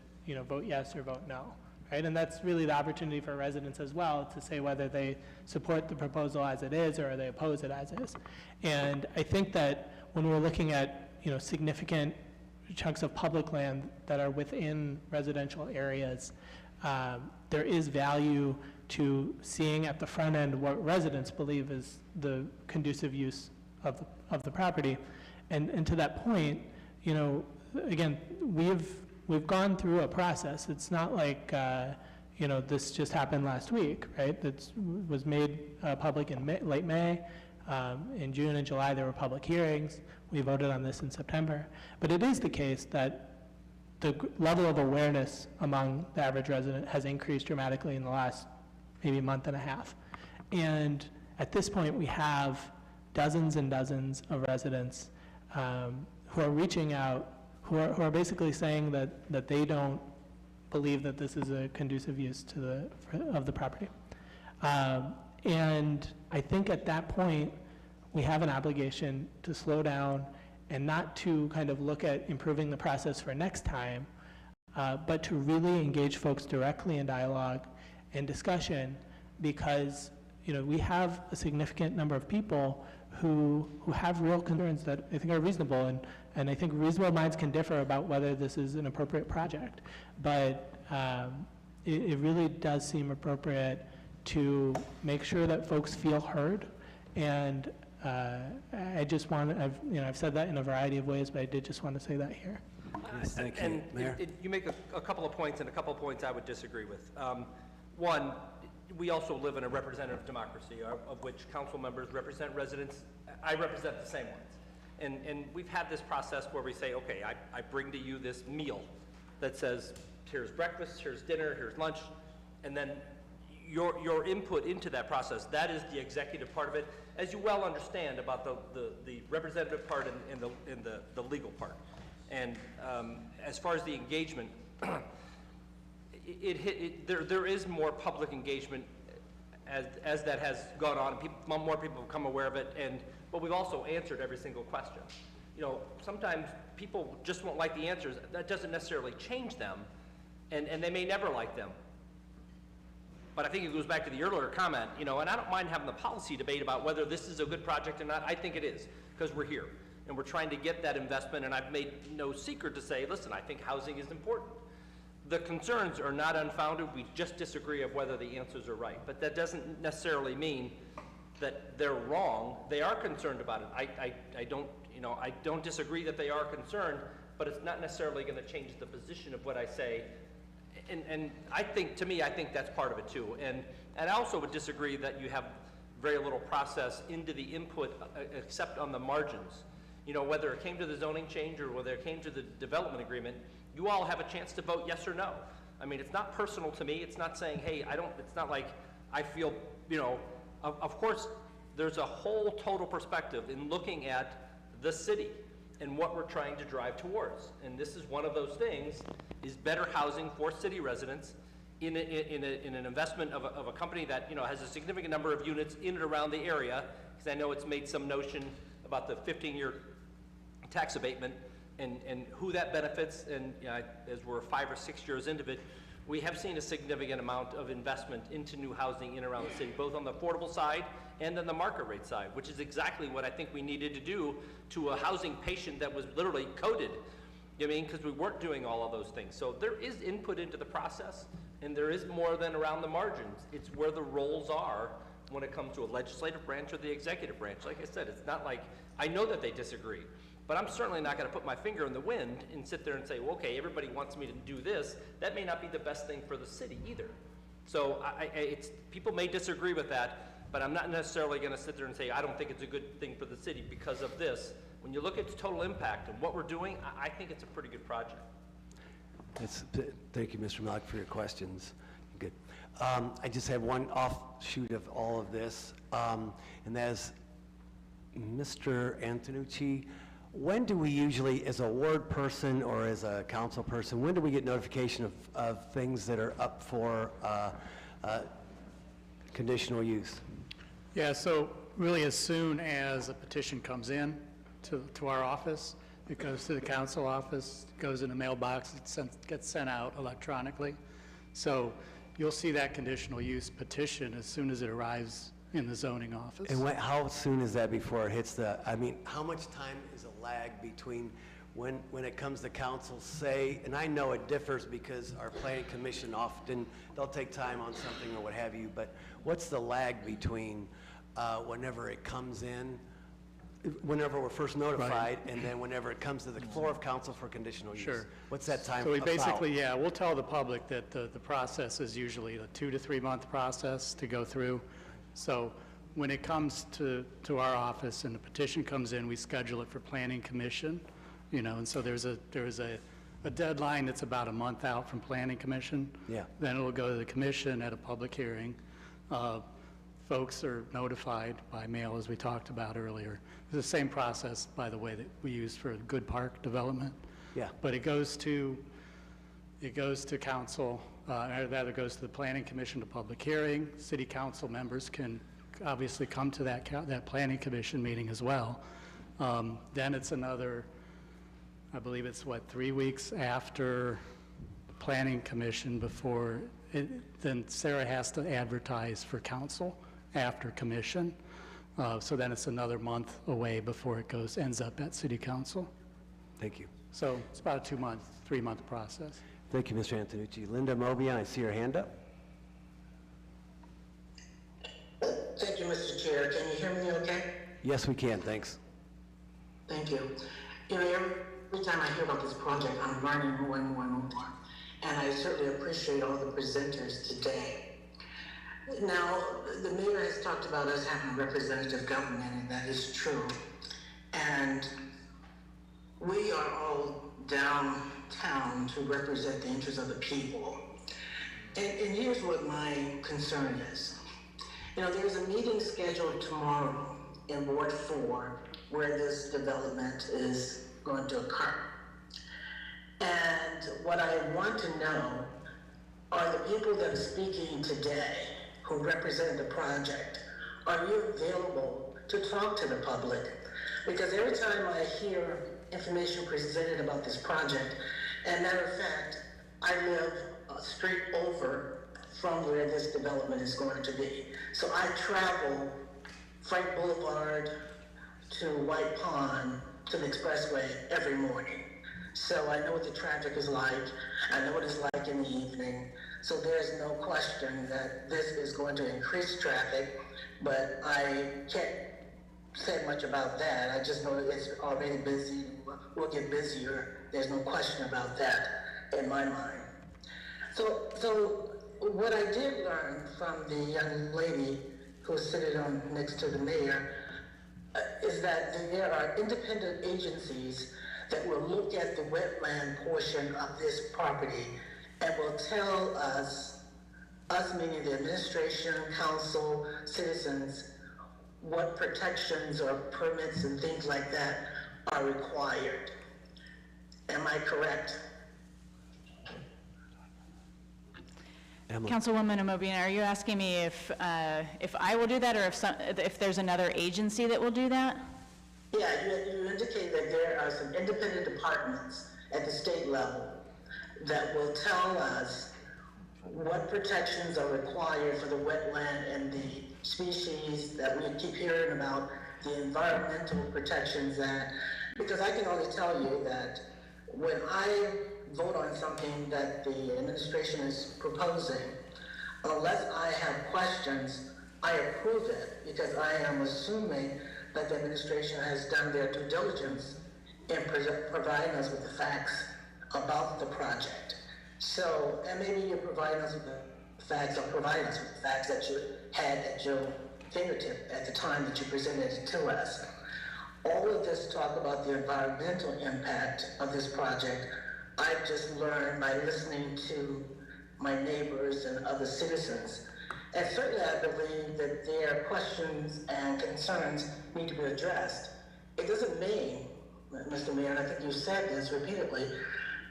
vote yes or vote no, right? And that's really the opportunity for residents as well to say whether they support the proposal as it is or they oppose it as is. And I think that when we're looking at, significant chunks of public land that are within residential areas, there is value to seeing at the front end what residents believe is the conducive use of the property. And to that point, you know, again, we've gone through a process. It's not like, you know, this just happened last week, right? That was made public in late May. In June and July, there were public hearings. We voted on this in September. But it is the case that the level of awareness among the average resident has increased dramatically in the last maybe month and a half. And at this point, we have dozens and dozens of residents who are reaching out, who are basically saying that they don't believe that this is a conducive use to of the property. And I think at that point, we have an obligation to slow down and not to kind of look at improving the process for next time, but to really engage folks directly in dialogue and discussion, because, you know, we have a significant number of people who have real concerns that I think are reasonable, and I think reasonable minds can differ about whether this is an appropriate project, but it really does seem appropriate to make sure that folks feel heard. And I just want, I've said that in a variety of ways, but I did just want to say that here. Yes, thank you. And Mayor? you make a couple of points, and a couple of points I would disagree with. One, we also live in a representative democracy, of which council members represent residents. I represent the same ones. And we've had this process where we say, okay, I bring to you this meal that says, here's breakfast, here's dinner, here's lunch, and then your input into that process, that is the executive part of it, as you well understand about the representative part and the legal part. And as far as the engagement, there is more public engagement as that has gone on. More people have become aware of it, but we've also answered every single question. You know, sometimes people just won't like the answers. That doesn't necessarily change them, and they may never like them. But I think it goes back to the earlier comment, you know, and I don't mind having the policy debate about whether this is a good project or not. I think it is, because we're here, and we're trying to get that investment, and I've made no secret to say, listen, I think housing is important. The concerns are not unfounded. We just disagree of whether the answers are right. But that doesn't necessarily mean that they're wrong. They are concerned about it. I don't disagree that they are concerned, but it's not necessarily going to change the position of what I say. And I think, to me, I think that's part of it too. And I also would disagree that you have very little process into the input except on the margins. You know, whether it came to the zoning change or whether it came to the development agreement, you all have a chance to vote yes or no. I mean, it's not personal to me. It's not saying, hey, it's not like I feel, you know, of course, there's a whole total perspective in looking at the city and what we're trying to drive towards. And this is one of those things, is better housing for city residents in an investment of a company that, you know, has a significant number of units in and around the area, because I know it's made some notion about the 15-year tax abatement and who that benefits. And you know, as we're 5 or 6 years into it, we have seen a significant amount of investment into new housing in and around the city, both on the affordable side and on the market rate side, which is exactly what I think we needed to do to a housing patient that was literally coded. You know what I mean? Because we weren't doing all of those things. So there is input into the process, and there is more than around the margins. It's where the roles are when it comes to a legislative branch or the executive branch. Like I said, it's not like, I know that they disagree, but I'm certainly not going to put my finger in the wind and sit there and say, well, okay, everybody wants me to do this. That may not be the best thing for the city either. So people may disagree with that, but I'm not necessarily going to sit there and say, I don't think it's a good thing for the city because of this. When you look at the total impact and what we're doing, I think it's a pretty good project. Thank you, Mr. Malik, for your questions. Good. I just have one offshoot of all of this, and that is, Mr. Antonucci, when do we usually, as a ward person or as a council person, when do we get notification of things that are up for conditional use? Yeah, so really as soon as a petition comes in to our office, it goes to the council office, goes in the mailbox, it gets sent out electronically. So you'll see that conditional use petition as soon as it arrives in the zoning office. And how soon is that before it hits I mean, how much time is a lag between when it comes to council say, and I know it differs because our planning commission often, they'll take time on something or what have you, but what's the lag between whenever it comes in, whenever we're first notified, and then whenever it comes to the floor of council for conditional use? Sure. What's that time So we about? basically, yeah, we'll tell the public that the process is usually a 2 to 3 month process to go through. So when it comes to our office and the petition comes in, we schedule it for planning commission, you know, and so there's a deadline that's about a month out from planning commission. Yeah. Then it'll go to the commission at a public hearing. Folks are notified by mail, as we talked about earlier. It's the same process, by the way, that we use for Good Park development. Yeah. But it goes to council, or rather goes to the planning commission to public hearing. City council members can obviously come to that planning commission meeting as well. Then it's another, I believe it's 3 weeks after the planning commission before, then Sarah has to advertise for council after commission. So then it's another month away before it ends up at city council. Thank you. So it's about a 3-month process. Thank you, Mr. Antonucci. Linda Mobian, I see your hand up. Thank you, Mr. Chair. Can you hear me okay? Yes, we can, thanks. Thank you. You know, every time I hear about this project, I'm learning more and more and more. And I certainly appreciate all the presenters today. Now, the mayor has talked about us having representative government, and that is true. And we are all downtown to represent the interests of the people. And here's what my concern is. You know, there's a meeting scheduled tomorrow in Ward 4 where this development is going to occur. And what I want to know are the people that are speaking today who represent the project, are you available to talk to the public? Because every time I hear information presented about this project, and matter of fact, I live a street over from where this development is going to be. So I travel Frank Boulevard to White Pond to the expressway every morning. So I know what the traffic is like. I know what it's like in the evening. So there's no question that this is going to increase traffic, but I can't say much about that. I just know it's already busy. We'll get busier. There's no question about that in my mind. So what I did learn from the young lady who's sitting on next to the mayor is that there are independent agencies that will look at the wetland portion of this property and will tell us meaning the administration, council, citizens, what protections or permits and things like that are required. Am I correct? Councilwoman Amobian, are you asking me if I will do that, or if there's another agency that will do that? Yeah, you indicate that there are some independent departments at the state level that will tell us what protections are required for the wetland and the species that we keep hearing about, the environmental protections that, because I can only tell you that when I vote on something that the administration is proposing, unless I have questions, I approve it because I am assuming that the administration has done their due diligence in providing us with the facts about the project. So, and maybe you're providing us with the facts or providing us with the facts that you had at your fingertip at the time that you presented it to us. All of this talk about the environmental impact of this project, I've just learned by listening to my neighbors and other citizens. And certainly I believe that their questions and concerns need to be addressed. It doesn't mean, Mr. Mayor, and I think you said this repeatedly,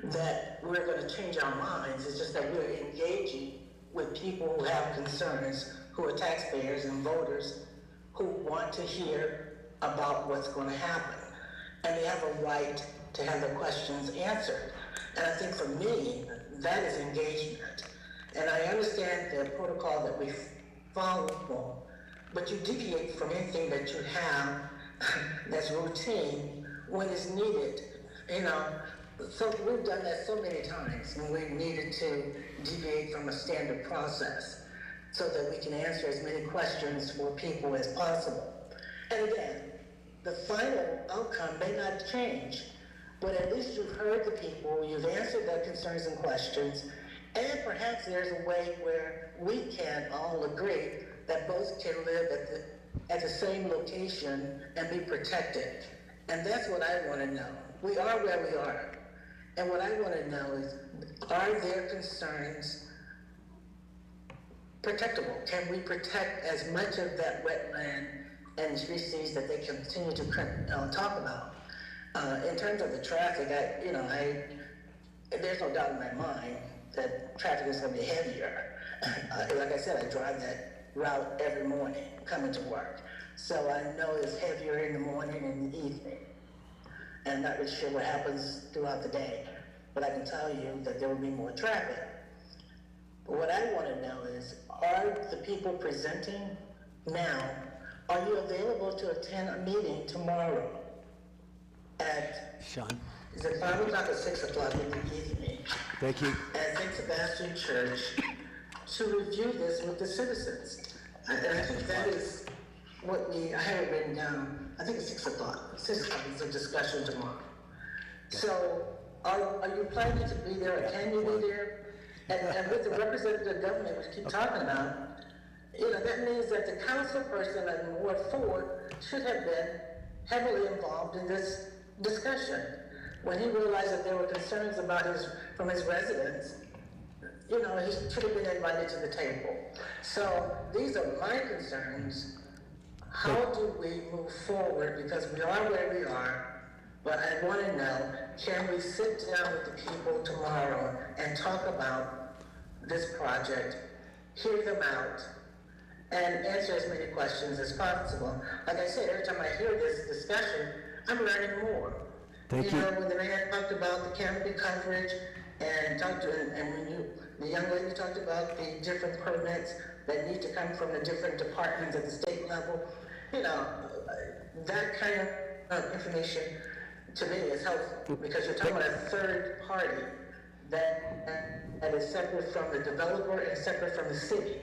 that we're going to change our minds. It's just that we're engaging with people who have concerns, who are taxpayers and voters, who want to hear about what's going to happen. And they have a right to have their questions answered. And I think for me, that is engagement. And I understand the protocol that we follow, but you deviate from anything that you have that's routine when it's needed. You know, so we've done that so many times when we needed to deviate from a standard process so that we can answer as many questions for people as possible. And again, the final outcome may not change, but at least you've heard the people, you've answered their concerns and questions, and perhaps there's a way where we can all agree that both can live at the same location and be protected. And that's what I want to know. We are where we are. And what I want to know is, are their concerns protectable? Can we protect as much of that wetland and species that they continue to talk about? In terms of the traffic, there's no doubt in my mind that traffic is going to be heavier. Like I said, I drive that route every morning coming to work. So I know it's heavier in the morning and the evening. And I'm not really sure what happens throughout the day, but I can tell you that there will be more traffic. But what I want to know is, are the people presenting now, are you available to attend a meeting tomorrow at, Sean? is it 5 o'clock or 6 o'clock in the evening? Thank you. At St. Sebastian Church to review this with the citizens. And I think that is what I have it written down. I think it's 6 o'clock. 6 o'clock is a discussion tomorrow. So are you planning to be there, or can you be there? And with the representative government we keep talking about, that means that the council person in Ward 4 should have been heavily involved in this discussion. When he realized that there were concerns from his residents, he should have been invited to the table. So these are my concerns. How do we move forward? Because we are where we are, but I want to know, can we sit down with the people tomorrow and talk about this project, hear them out, and answer as many questions as possible? Like I said, every time I hear this discussion, I'm learning more. Thank you. When the man talked about the canopy coverage and the young lady talked about the different permits that need to come from the different departments at the state level, that kind of information to me is helpful, because you're talking about a third party that is separate from the developer and separate from the city,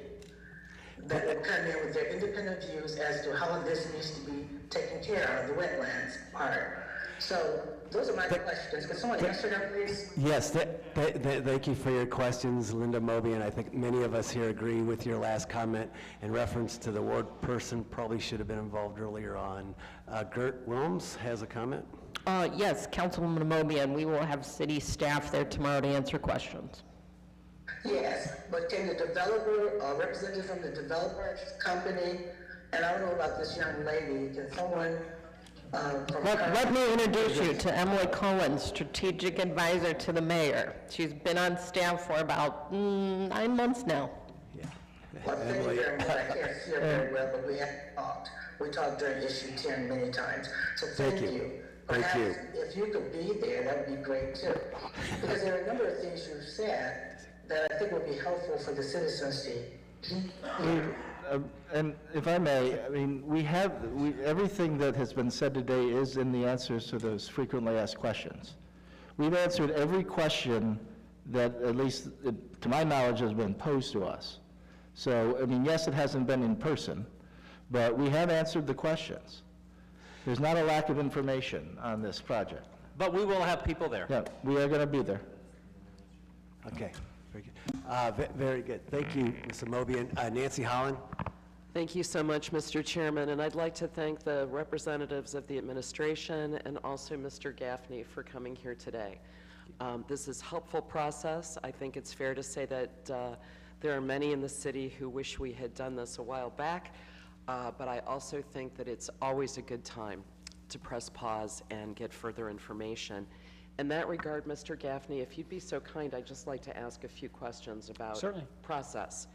that will come in with their independent views as to how this needs to be taken care of, the wetlands part. So those are my questions. Can someone answer them, please? Yes, thank you for your questions, Linda Moby, and I think many of us here agree with your last comment in reference to the ward person probably should have been involved earlier on. Gert Wilms has a comment. Yes, Councilwoman Mobian, we will have city staff there tomorrow to answer questions. Yes, but can the developer, or representative from the developer company, and I don't know about this young lady, can someone Let me introduce you to Emily Cohen, Strategic Advisor to the Mayor. She's been on staff for about 9 months now. Well, thank you very much. I can't see her very well, but we have talked. We talked during issue 10 many times. So thank you. Perhaps if you could be there, that would be great too. Because there are a number of things you've said that I think would be helpful for the citizens to hear. And if I may, everything that has been said today is in the answers to those frequently asked questions. We've answered every question that, at least to my knowledge, has been posed to us. So, yes, it hasn't been in person, but we have answered the questions. There's not a lack of information on this project. But we will have people there. Yeah, we are going to be there. Okay, very good. Very good. Thank you, Ms. Amobian. Nancy Holland? Thank you so much, Mr. Chairman, and I'd like to thank the representatives of the administration and also Mr. Gaffney for coming here today. This is a helpful process. I think it's fair to say that there are many in the city who wish we had done this a while back, but I also think that it's always a good time to press pause and get further information. In that regard, Mr. Gaffney, if you'd be so kind, I'd just like to ask a few questions about process.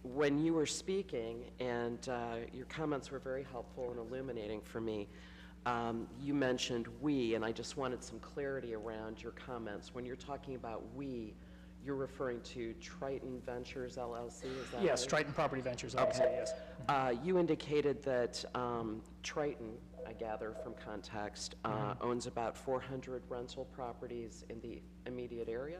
When you were speaking, and your comments were very helpful and illuminating for me, you mentioned we, and I just wanted some clarity around your comments. When you're talking about we, you're referring to Triton Ventures LLC, is that Yes, right? Triton Property Ventures LLC, yes. You indicated that Triton, I I gather from context, owns about 400 rental properties in the immediate area?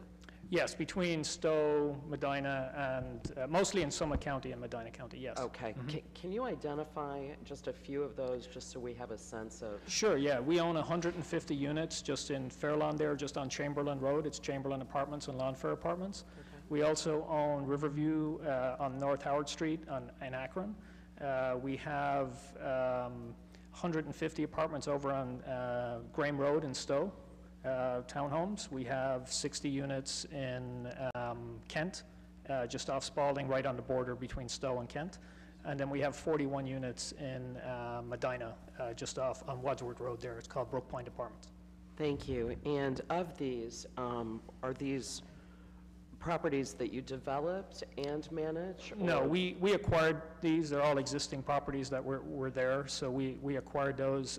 Yes, between Stowe, Medina, and mostly in Summit County and Medina County, yes. Okay. Can you identify just a few of those, just so we have a sense of? Sure, yeah. We own 150 units just in Fairlawn there, just on Chamberlain Road. It's Chamberlain Apartments and Lawn Fair Apartments. We also own Riverview on North Howard Street in Akron. We have 150 apartments over on Graham Road in Stowe. Townhomes. We have 60 units in Kent, just off Spalding, right on the border between Stowe and Kent. And then we have 41 units in Medina, just off on Wadsworth Road there. It's called Brook Point Apartments. Thank you. And of these, are these properties that you developed and manage? No, we acquired these. They're all existing properties that were there, so we acquired those.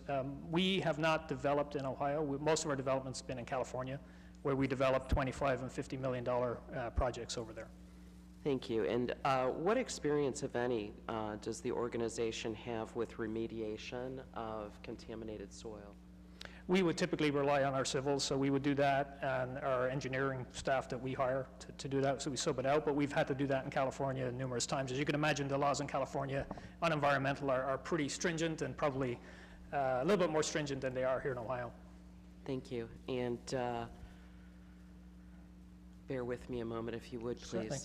We have not developed in Ohio. Most of our development's been in California, where we developed $25 and $50 million projects over there. Thank you. And what experience, if any, does the organization have with remediation of contaminated soil? We would typically rely on our civils, so we would do that, and our engineering staff that we hire to do that, so we sub it out, but we've had to do that in California numerous times. As you can imagine, the laws in California on environmental are pretty stringent, and probably a little bit more stringent than they are here in Ohio. Thank you. And bear with me a moment, if you would, please. Certainly.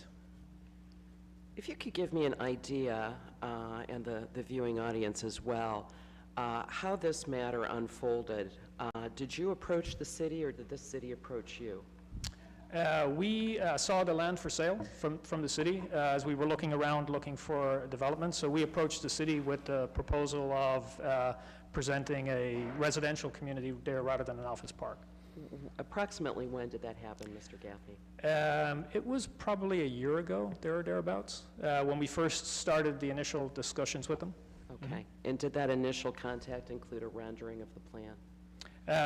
If you could give me an idea, and the viewing audience as well, how this matter unfolded. Did you approach the city, or did the city approach you? We saw the land for sale from the city as we were looking around looking for development. So we approached the city with the proposal of presenting a residential community there rather than an office park. Approximately when did that happen, Mr. Gaffney? It was probably a year ago, there or thereabouts, when we first started the initial discussions with them. Okay. And did that initial contact include a rendering of the plan?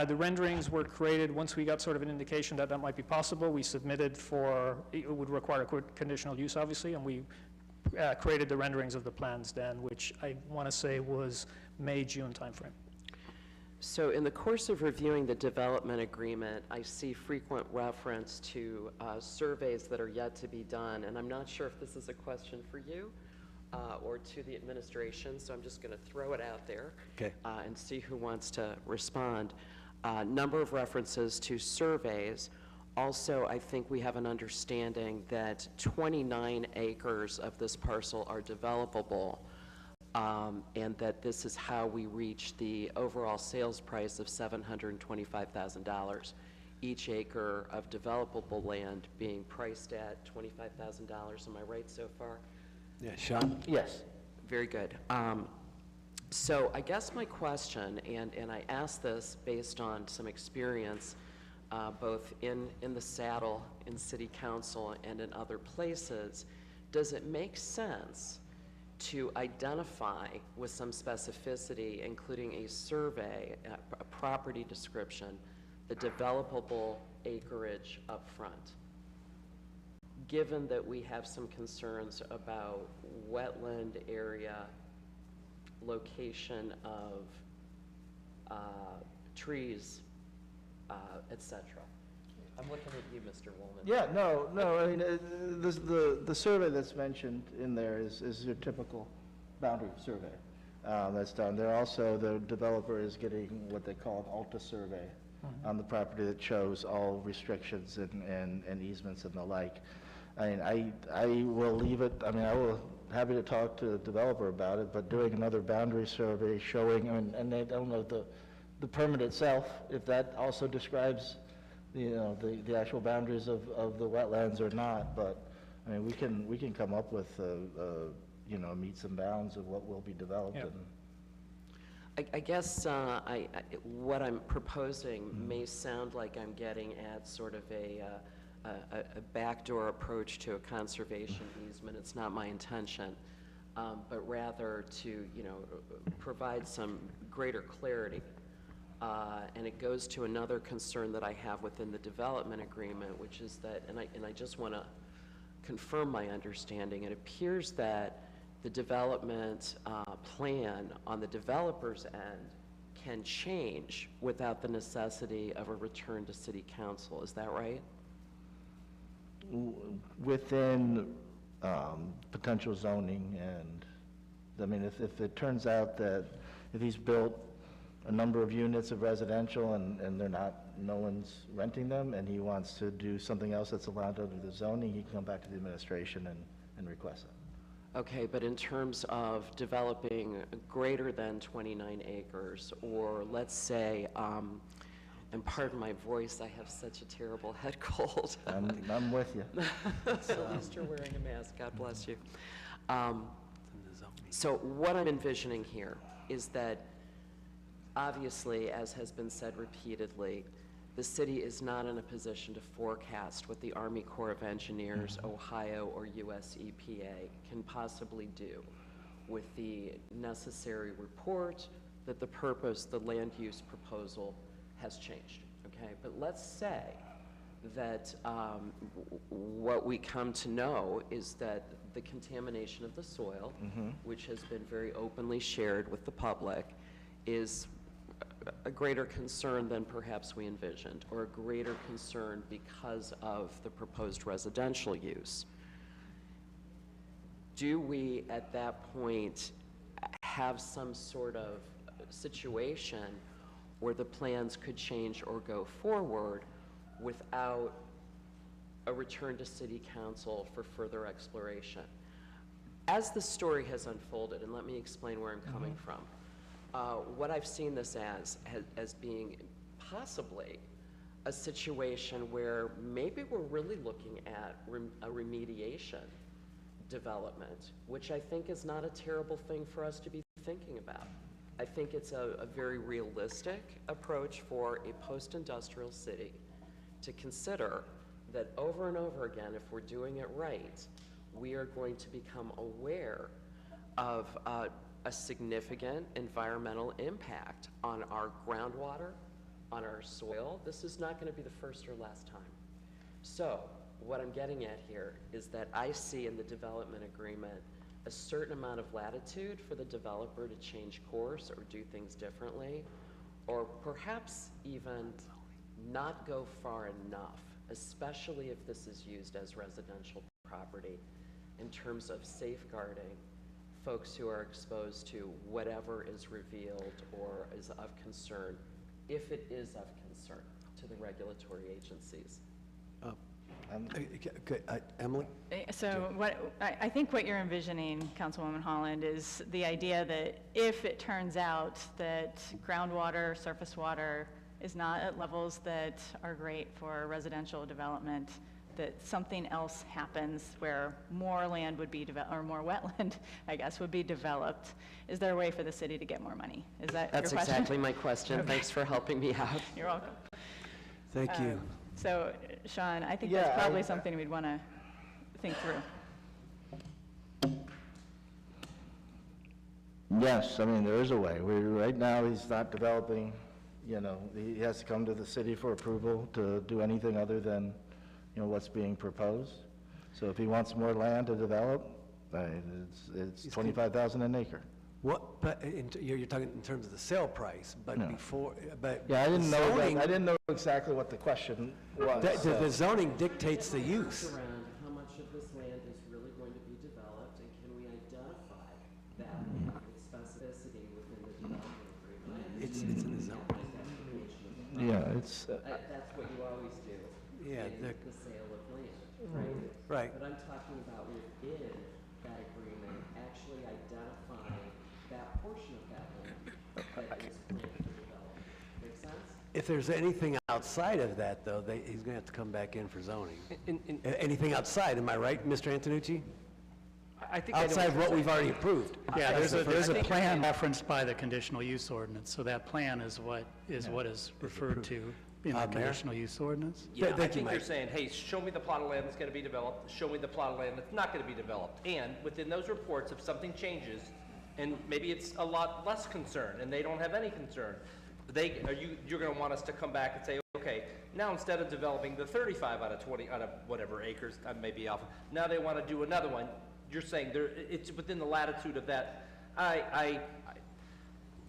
The renderings were created once we got sort of an indication that that might be possible. We submitted for, it would require a conditional use, obviously, and we created the renderings of the plans then, which I want to say was May, June timeframe. So in the course of reviewing the development agreement, I see frequent reference to surveys that are yet to be done, and I'm not sure if this is a question for you or to the administration, so I'm just going to throw it out there and see who wants to respond. Number of references to surveys. Also, I think we have an understanding that 29 acres of this parcel are developable, and that this is how we reach the overall sales price of $725,000. Each acre of developable land being priced at $25,000. Am I right so far? Yeah, Sean? Yes. Very good. So I guess my question, and I ask this based on some experience, both in the saddle, in city council, and in other places, does it make sense to identify with some specificity, including a survey, a property description, the developable acreage up front? Given that we have some concerns about wetland area, location of trees, et cetera. I'm looking at you, Mr. Woolman. Yeah, no, I mean, the survey that's mentioned in there is your typical boundary survey that's done. There also, the developer is getting what they call an ALTA survey on the property that shows all restrictions and easements and the like. I mean, I will leave it, I mean, I will, happy to talk to the developer about it, but doing another boundary survey showing, I mean, and I don't know the permit itself, if that also describes, you know, the actual boundaries of the wetlands or not, but, I mean, we can come up with, you know, meets and bounds of what will be developed. Yeah. And I guess what I'm proposing may sound like I'm getting at sort of a backdoor approach to a conservation easement. It's not my intention, but rather to, you know, provide some greater clarity. And it goes to another concern that I have within the development agreement, which is that, and I just want to confirm my understanding, it appears that the development plan on the developer's end can change without the necessity of a return to city council. Is that right? Within potential zoning, and, I mean, if it turns out that if he's built a number of units of residential and they're not, no one's renting them, and he wants to do something else that's allowed under the zoning, he can come back to the administration and request it. Okay, but in terms of developing greater than 29 acres, or let's say, and pardon my voice, I have such a terrible head cold. I'm with you. At least you're wearing a mask, God bless you. So what I'm envisioning here is that, obviously, as has been said repeatedly, the city is not in a position to forecast what the Army Corps of Engineers, Ohio, or US EPA can possibly do with the necessary report that the purpose, the land use proposal has changed, okay? But let's say that what we come to know is that the contamination of the soil, which has been very openly shared with the public, is a greater concern than perhaps we envisioned, or a greater concern because of the proposed residential use. Do we, at that point, have some sort of situation where the plans could change or go forward without a return to city council for further exploration? As the story has unfolded, and let me explain where I'm coming from, what I've seen this as being possibly a situation where maybe we're really looking at a remediation development, which I think is not a terrible thing for us to be thinking about. I think it's a very realistic approach for a post-industrial city to consider that over and over again, if we're doing it right, we are going to become aware of a significant environmental impact on our groundwater, on our soil. This is not going to be the first or last time. So what I'm getting at here is that I see in the development agreement a certain amount of latitude for the developer to change course or do things differently, or perhaps even not go far enough, especially if this is used as residential property, in terms of safeguarding folks who are exposed to whatever is revealed or is of concern, if it is of concern to the regulatory agencies. Emily? So I think what you're envisioning, Councilwoman Holland, is the idea that if it turns out that groundwater, surface water is not at levels that are great for residential development, that something else happens where more land would be developed, or more wetland, I guess, would be developed. Is there a way for the city to get more money? Is that your question? That's exactly my question. Okay. Thanks for helping me out. You're welcome. Thank you. So, Sean, I think that's probably something we'd want to think through. Yes, I mean, there is a way. Right now, he's not developing, you know, he has to come to the city for approval to do anything other than, you know, what's being proposed. So if he wants more land to develop, it's $25,000 an acre. What, but you're talking in terms of the sale price, but No. before, but. Yeah, I didn't know zoning- that. I didn't know exactly what the question was. The zoning dictates the use. Around how much of this land is really going to be developed, and can we identify that with specificity within the development agreement? It's in the zone. Yeah, it's, That's what you always do. Yeah, in the- the sale of land, right? Right. But I'm talking about within that agreement, actually identifying that portion of that land that is planned for development. Make sense? If there's anything outside of that, though, he's going to have to come back in for zoning. Anything outside, am I right, Mr. Antonucci? I think I know Outside you're what saying. we've already approved. Yeah, there's a I plan referenced by the conditional use ordinance, so that plan is what is referred to in the Mayor? conditional use ordinance. Yeah, I Thank you, think you're Mike. saying, hey, show me the plot of land that's going to be developed, show me the plot of land that's not going to be developed. And within those reports, if something changes, and maybe it's a lot less concern, and they don't have any concern, you're going to want us to come back and say, okay, now instead of developing the 35 out of 20, out of whatever acres, I may be off, now they want to do another one. You're saying it's within the latitude of that.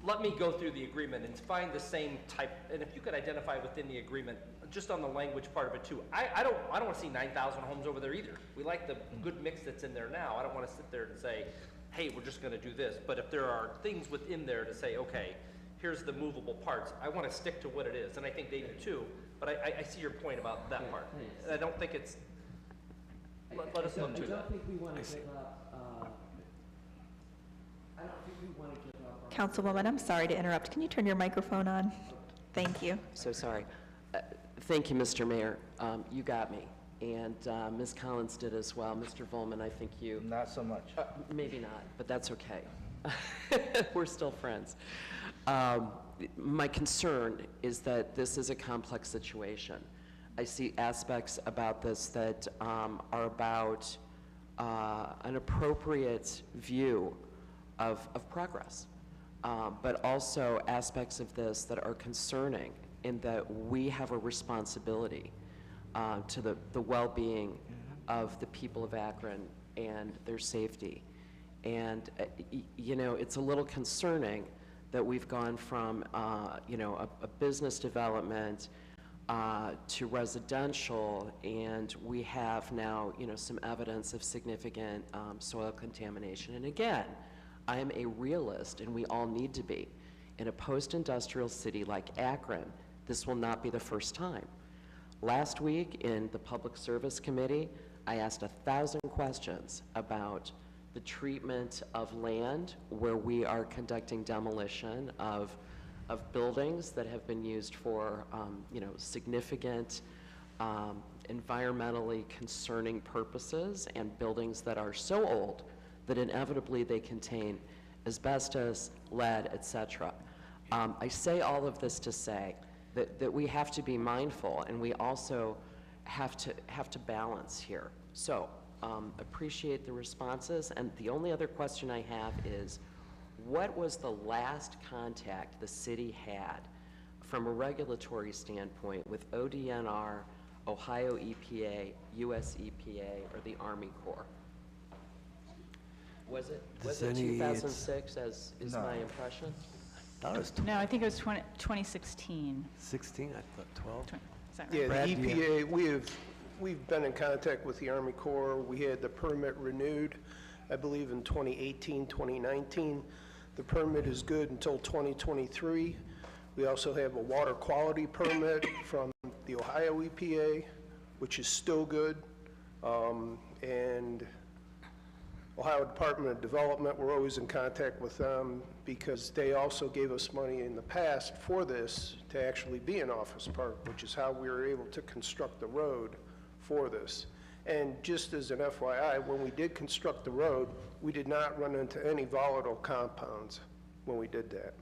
let me go through the agreement and find the same type, and if you could identify within the agreement, just on the language part of it too. I don't want to see 9,000 homes over there either. We like the good mix that's in there now. I don't want to sit there and say, hey, we're just going to do this. But if there are things within there to say, okay, here's the movable parts, I want to stick to what it is, and I think they do too. But I see your point about that part. And I don't think it's, let us look through that. I don't think we want to give up, Councilwoman, I'm sorry to interrupt. Can you turn your microphone on? Thank you. So sorry. Thank you, Mr. Mayor. You got me. And Ms. Collins did as well. Mr. Volman, I think you... Not so much. Maybe not, but that's okay. We're still friends. My concern is that this is a complex situation. I see aspects about this that are about an appropriate view of progress, but also aspects of this that are concerning in that we have a responsibility to the well-being of the people of Akron and their safety. And, you know, it's a little concerning that we've gone from, you know, a business development to residential, and we have now, you know, some evidence of significant soil contamination. And again, I am a realist, and we all need to be. In a post-industrial city like Akron, this will not be the first time. Last week in the Public Service Committee, I asked 1,000 questions about the treatment of land where we are conducting demolition of buildings that have been used for, you know, significant environmentally concerning purposes, and buildings that are so old that inevitably they contain asbestos, lead, etc. I say all of this to say that we have to be mindful, and we also have to balance here. So appreciate the responses, and the only other question I have is, what was the last contact the city had from a regulatory standpoint with ODNR, Ohio EPA, US EPA, or the Army Corps? Was it 2006, as is my impression? That was No, I think it was 2016. 16, I thought 12. Is that right? Yeah, Brad, the do you- EPA, we've been in contact with the Army Corps. We had the permit renewed, I believe, in 2018, 2019. The permit is good until 2023. We also have a water quality permit from the Ohio EPA, which is still good. And Ohio Department of Development, we're always in contact with them because they also gave us money in the past for this to actually be an office park, which is how we were able to construct the road for this. And just as an FYI, when we did construct the road, we did not run into any volatile compounds when we did that.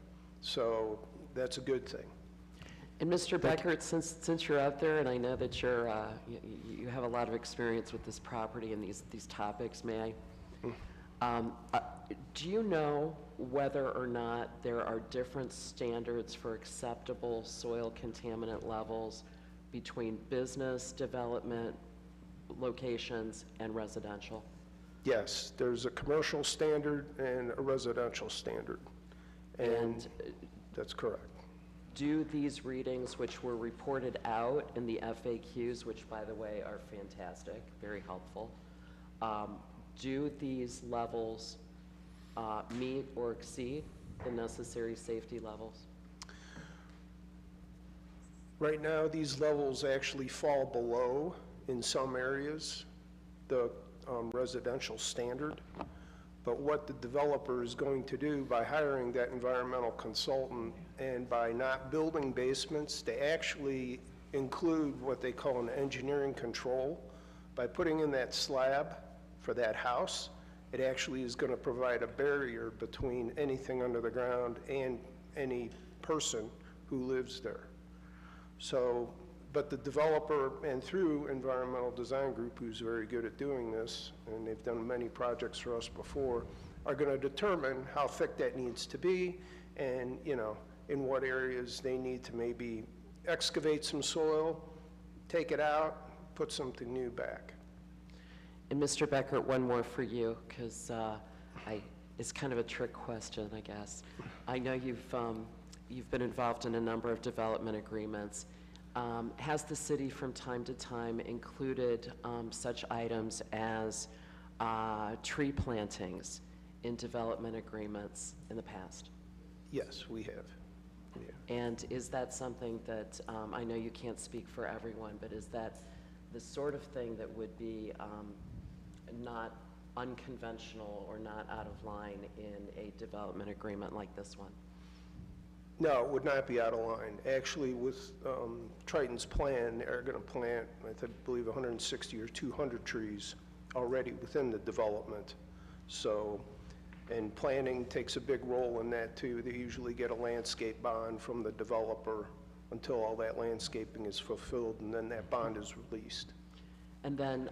So that's a good thing. And Mr. Beckert, since you're out there, and I know that you're, you have a lot of experience with this property and these topics, may I? Do you know whether or not there are different standards for acceptable soil contaminant levels between business development locations and residential? Yes, there's a commercial standard and a residential standard. And that's correct. Do these readings, which were reported out in the FAQs, which by the way are fantastic, very helpful, do these levels meet or exceed the necessary safety levels? Right now, these levels actually fall below, in some areas, the residential standard. But what the developer is going to do by hiring that environmental consultant and by not building basements, they actually include what they call an engineering control. By putting in that slab for that house, it actually is going to provide a barrier between anything under the ground and any person who lives there. So, but the developer, and through Environmental Design Group, who's very good at doing this, and they've done many projects for us before, are going to determine how thick that needs to be, and, you know, in what areas they need to maybe excavate some soil, take it out, put something new back. And Mr. Beckert, one more for you, because is kind of a trick question, I guess. I know you've been involved in a number of development agreements. Has the city from time to time included such items as tree plantings in development agreements in the past? Yes, we have. Yeah. And is that something that, I know you can't speak for everyone, but is that the sort of thing that would be not unconventional or not out of line in a development agreement like this one? No, it would not be out of line. Actually, with Triton's plan, they're going to plant, I believe, 160 or 200 trees already within the development. So, and planning takes a big role in that too. They usually get a landscape bond from the developer until all that landscaping is fulfilled, and then that bond is released. And then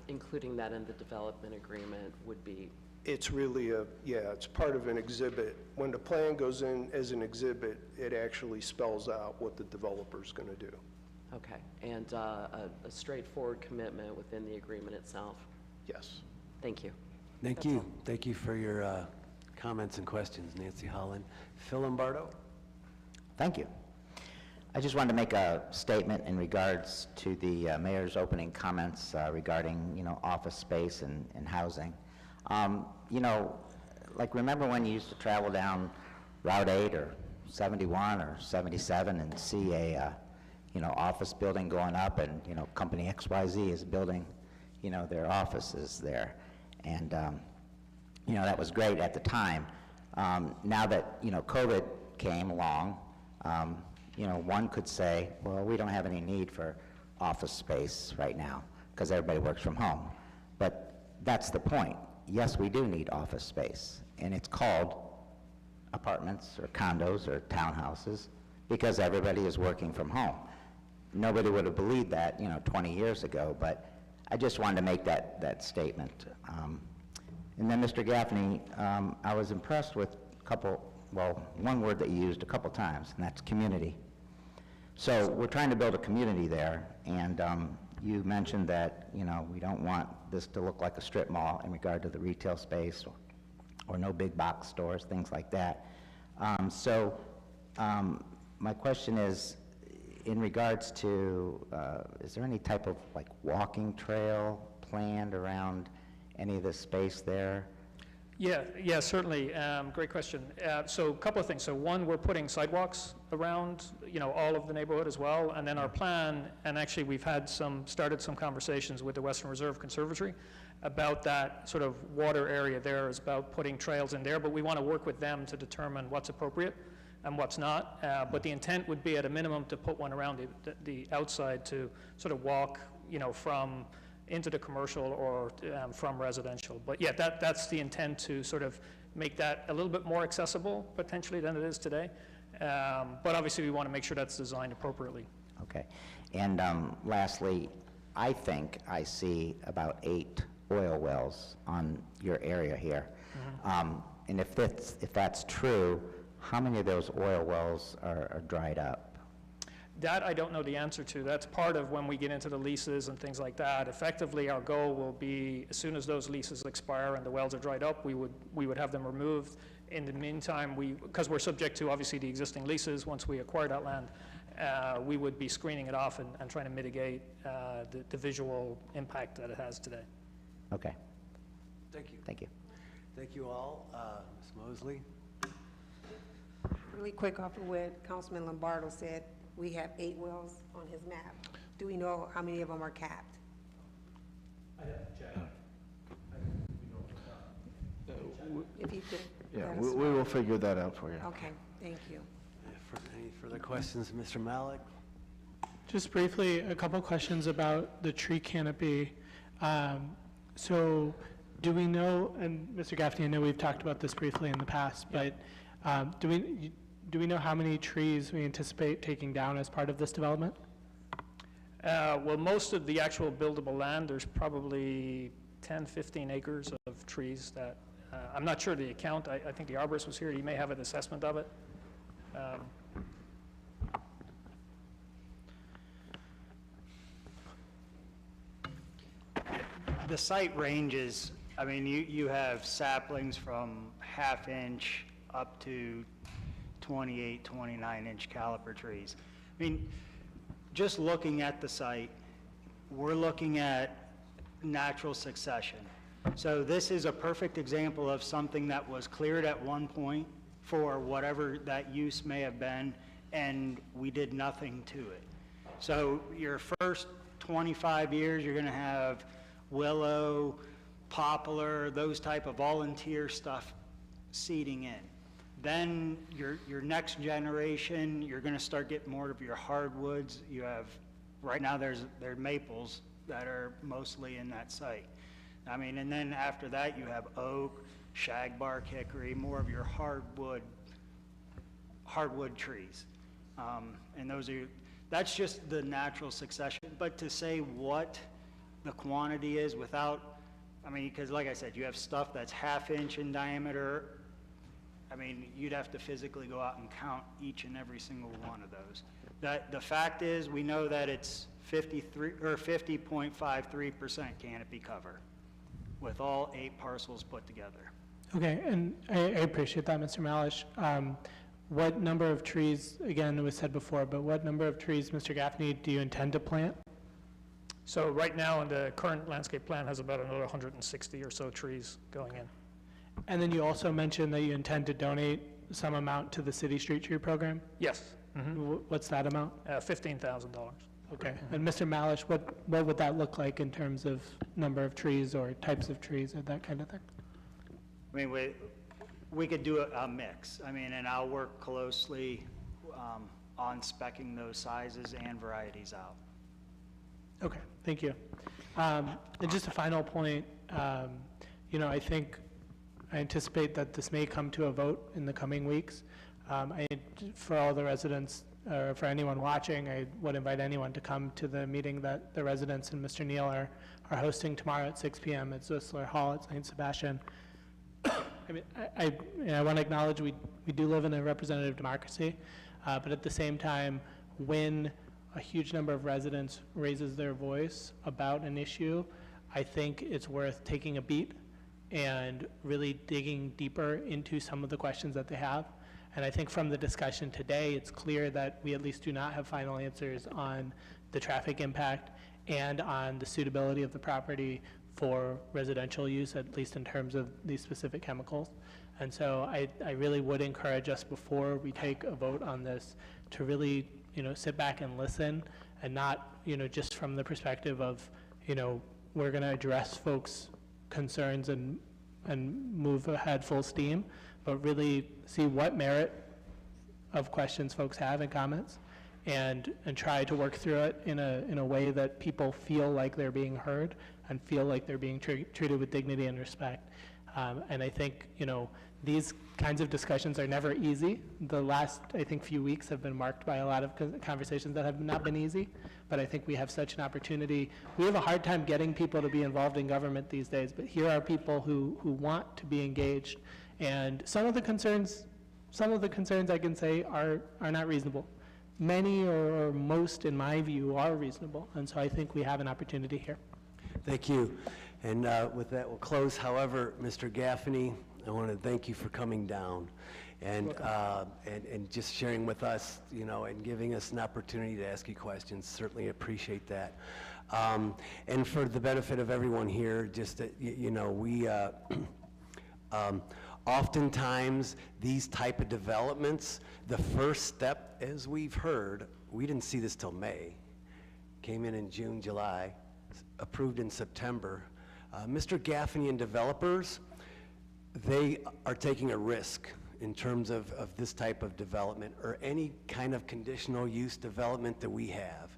including that in the development agreement would be? It's really it's part of an exhibit. When the plan goes in as an exhibit, it actually spells out what the developer's going to do. Okay, and a straightforward commitment within the agreement itself? Yes. Thank you. Thank you. Thank you for your comments and questions, Nancy Holland. Phil Lombardo? Thank you. I just wanted to make a statement in regards to the mayor's opening comments regarding, office space and housing. Like remember when you used to travel down Route 8 or 71 or 77 and see a, office building going up and, company XYZ is building, their offices there. And, that was great at the time. Now that, COVID came along, one could say, well, we don't have any need for office space right now because everybody works from home. But that's the point. Yes, we do need office space, and it's called apartments or condos or townhouses because everybody is working from home. Nobody would have believed that, 20 years ago, but I just wanted to make that statement. And then, Mr. Gaffney, I was impressed with one word that you used a couple times, and that's community. So we're trying to build a community there, and you mentioned that, we don't want this to look like a strip mall in regard to the retail space or no big box stores, things like that. My question is, in regards to, is there any type of walking trail planned around any of the space there? Yeah, certainly. Great question. So a couple of things. So one, we're putting sidewalks around, all of the neighborhood as well. And then our plan, and actually we've started some conversations with the Western Reserve Conservatory about that sort of water area there, is about putting trails in there, but we want to work with them to determine what's appropriate and what's not. But the intent would be at a minimum to put one around the outside to sort of walk, from into the commercial or from residential. But yeah, that's the intent, to sort of make that a little bit more accessible potentially than it is today. But obviously we want to make sure that's designed appropriately. Okay. And lastly, I think I see about 8 oil wells on your area here. Mm-hmm. And if that's true, how many of those oil wells are dried up? That I don't know the answer to. That's part of when we get into the leases and things like that. Effectively, our goal will be, as soon as those leases expire and the wells are dried up, we would have them removed. In the meantime, because we're subject to obviously the existing leases, once we acquire that land, we would be screening it off and trying to mitigate the visual impact that it has today. Okay. Thank you. Thank you. Thank you all. Ms. Mosley? Really quick off of what Councilman Lombardo said, we have 8 wells on his map. Do we know how many of them are capped? If you could. Yeah, we will figure that out for you. Okay, thank you. Any further questions, Mr. Malik? Just briefly, a couple questions about the tree canopy. So do we know, and Mr. Gaffney, I know we've talked about this briefly in the past, but do we know how many trees we anticipate taking down as part of this development? Well, most of the actual buildable land, there's probably 10, 15 acres of trees that, I'm not sure the account, I think the arborist was here, he may have an assessment of it. The site ranges, I mean, you have saplings from half-inch up to 28, 29-inch caliper trees. I mean, just looking at the site, we're looking at natural succession. So this is a perfect example of something that was cleared at one point for whatever that use may have been, and we did nothing to it. So your first 25 years, you're gonna have willow, poplar, those type of volunteer stuff seeding in. Then your next generation, you're gonna start getting more of your hardwoods. You have, right now there are maples that are mostly in that site. I mean, and then after that you have oak, shagbark, hickory, more of your hardwood trees. And that's just the natural succession. But to say what the quantity is without, I mean, because like I said, you have stuff that's half-inch in diameter. I mean, you'd have to physically go out and count each and every single one of those. The fact is, we know that it's 50.53% canopy cover with all 8 parcels put together. Okay, and I appreciate that, Mr. Malish. What number of trees, again, it was said before, but what number of trees, Mr. Gaffney, do you intend to plant? So right now, in the current landscape plan has about another 160 or so trees going in. And then you also mentioned that you intend to donate some amount to the City Street Tree Program? Yes. What's that amount? $15,000. Okay, and Mr. Malish, what would that look like in terms of number of trees or types of trees or that kind of thing? I mean, we could do a mix. I mean, and I'll work closely on speccing those sizes and varieties out. Okay, thank you. And just a final point, you know, I anticipate that this may come to a vote in the coming weeks. For all the residents, or for anyone watching, I would invite anyone to come to the meeting that the residents and Mr. Neal are hosting tomorrow at 6 p.m. at Zwisler Hall at St. Sebastian. I mean, I want to acknowledge we do live in a representative democracy, but at the same time, when a huge number of residents raises their voice about an issue, I think it's worth taking a beat and really digging deeper into some of the questions that they have. And I think from the discussion today, it's clear that we at least do not have final answers on the traffic impact and on the suitability of the property for residential use, at least in terms of these specific chemicals. And so I really would encourage us, before we take a vote on this, to really, you know, sit back and listen, and not, you know, just from the perspective of, you know, we're going to address folks' concerns and move ahead full steam, but really see what merit of questions folks have and comments, and try to work through it in a way that people feel like they're being heard and feel like they're being treated with dignity and respect. And I think, you know, these kinds of discussions are never easy. The last, I think, few weeks have been marked by a lot of conversations that have not been easy, but I think we have such an opportunity. We have a hard time getting people to be involved in government these days, but here are people who want to be engaged. And some of the concerns I can say are not reasonable. Many or most, in my view, are reasonable, and so I think we have an opportunity here. Thank you. And with that, we'll close. However, Mr. Gaffney, I want to thank you for coming down and just sharing with us, you know, and giving us an opportunity to ask you questions. Certainly appreciate that. And for the benefit of everyone here, just that, you know, we oftentimes these type of developments, the first step, as we've heard, we didn't see this till May, came in June, July, approved in September. Mr. Gaffney and developers, they are taking a risk in terms of this type of development or any kind of conditional use development that we have.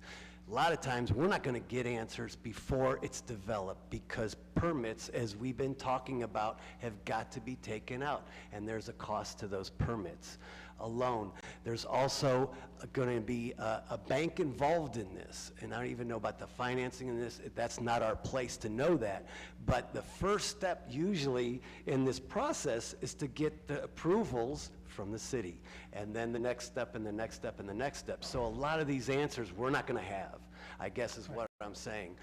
A lot of times, we're not going to get answers before it's developed, because permits, as we've been talking about, have got to be taken out, and there's a cost to those permits alone. There's also going to be a bank involved in this, and I don't even know about the financing in this. That's not our place to know that. But the first step usually in this process is to get the approvals from the city, and then the next step and the next step and the next step. So a lot of these answers we're not going to have, I guess, is what I'm I'm saying.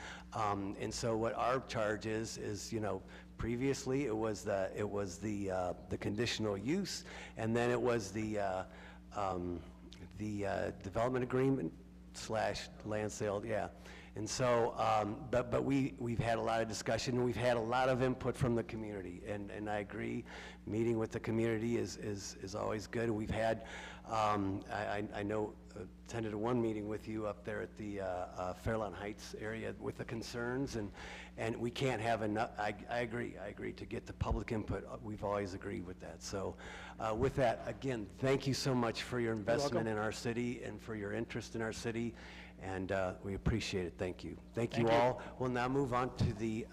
And so what our charge is, you know, previously it was the conditional use, and then it was the development agreement / land sale, yeah. And so, but we've had a lot of discussion, and we've had a lot of input from the community, and I agree, meeting with the community is always good. We've had, I know, attended one meeting with you up there at the Fairlawn Heights area with the concerns, and we can't have enough, I agree, to get the public input. We've always agreed with that. So with that, again, thank you so much for your investment in our city and for your interest in our city, and we appreciate it. Thank you. Thank you all. We'll now move on to the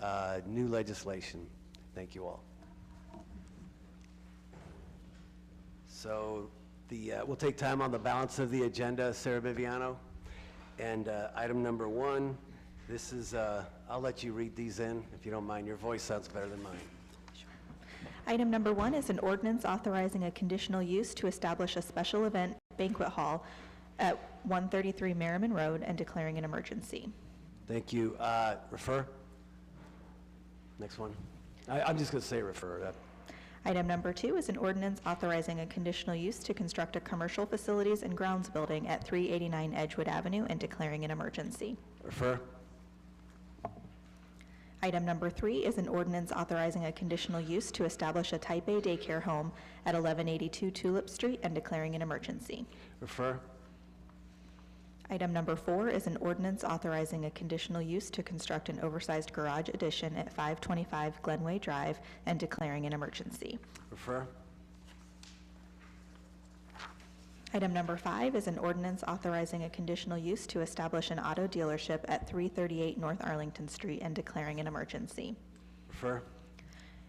new legislation. Thank you all. So we'll take time on the balance of the agenda, Sarah Viviano. And item number 1, this is, I'll let you read these in, if you don't mind. Your voice sounds better than mine. Item number 1 is an ordinance authorizing a conditional use to establish a special event banquet hall at 133 Merriman Road and declaring an emergency. Thank you. Refer? Next one. I'm just going to say refer. Item number 2 is an ordinance authorizing a conditional use to construct a commercial facilities and grounds building at 389 Edgewood Avenue and declaring an emergency. Refer? Item number 3 is an ordinance authorizing a conditional use to establish a Type A daycare home at 1182 Tulip Street and declaring an emergency. Refer? Item number 4 is an ordinance authorizing a conditional use to construct an oversized garage addition at 525 Glenway Drive and declaring an emergency. Refer? Item number 5 is an ordinance authorizing a conditional use to establish an auto dealership at 338 North Arlington Street and declaring an emergency. Refer?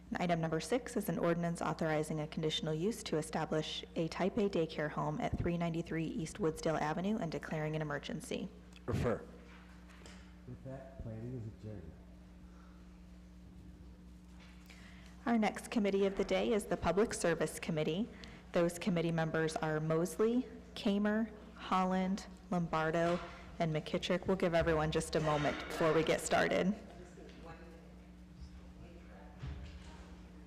And item number 6 is an ordinance authorizing a conditional use to establish a Type A daycare home at 393 East Woodsdale Avenue and declaring an emergency. Refer? With that, planning is adjourned. Our next committee of the day is the Public Service Committee. Those committee members are Mosley, Kamer, Holland, Lombardo, and McKittrick. We'll give everyone just a moment before we get started.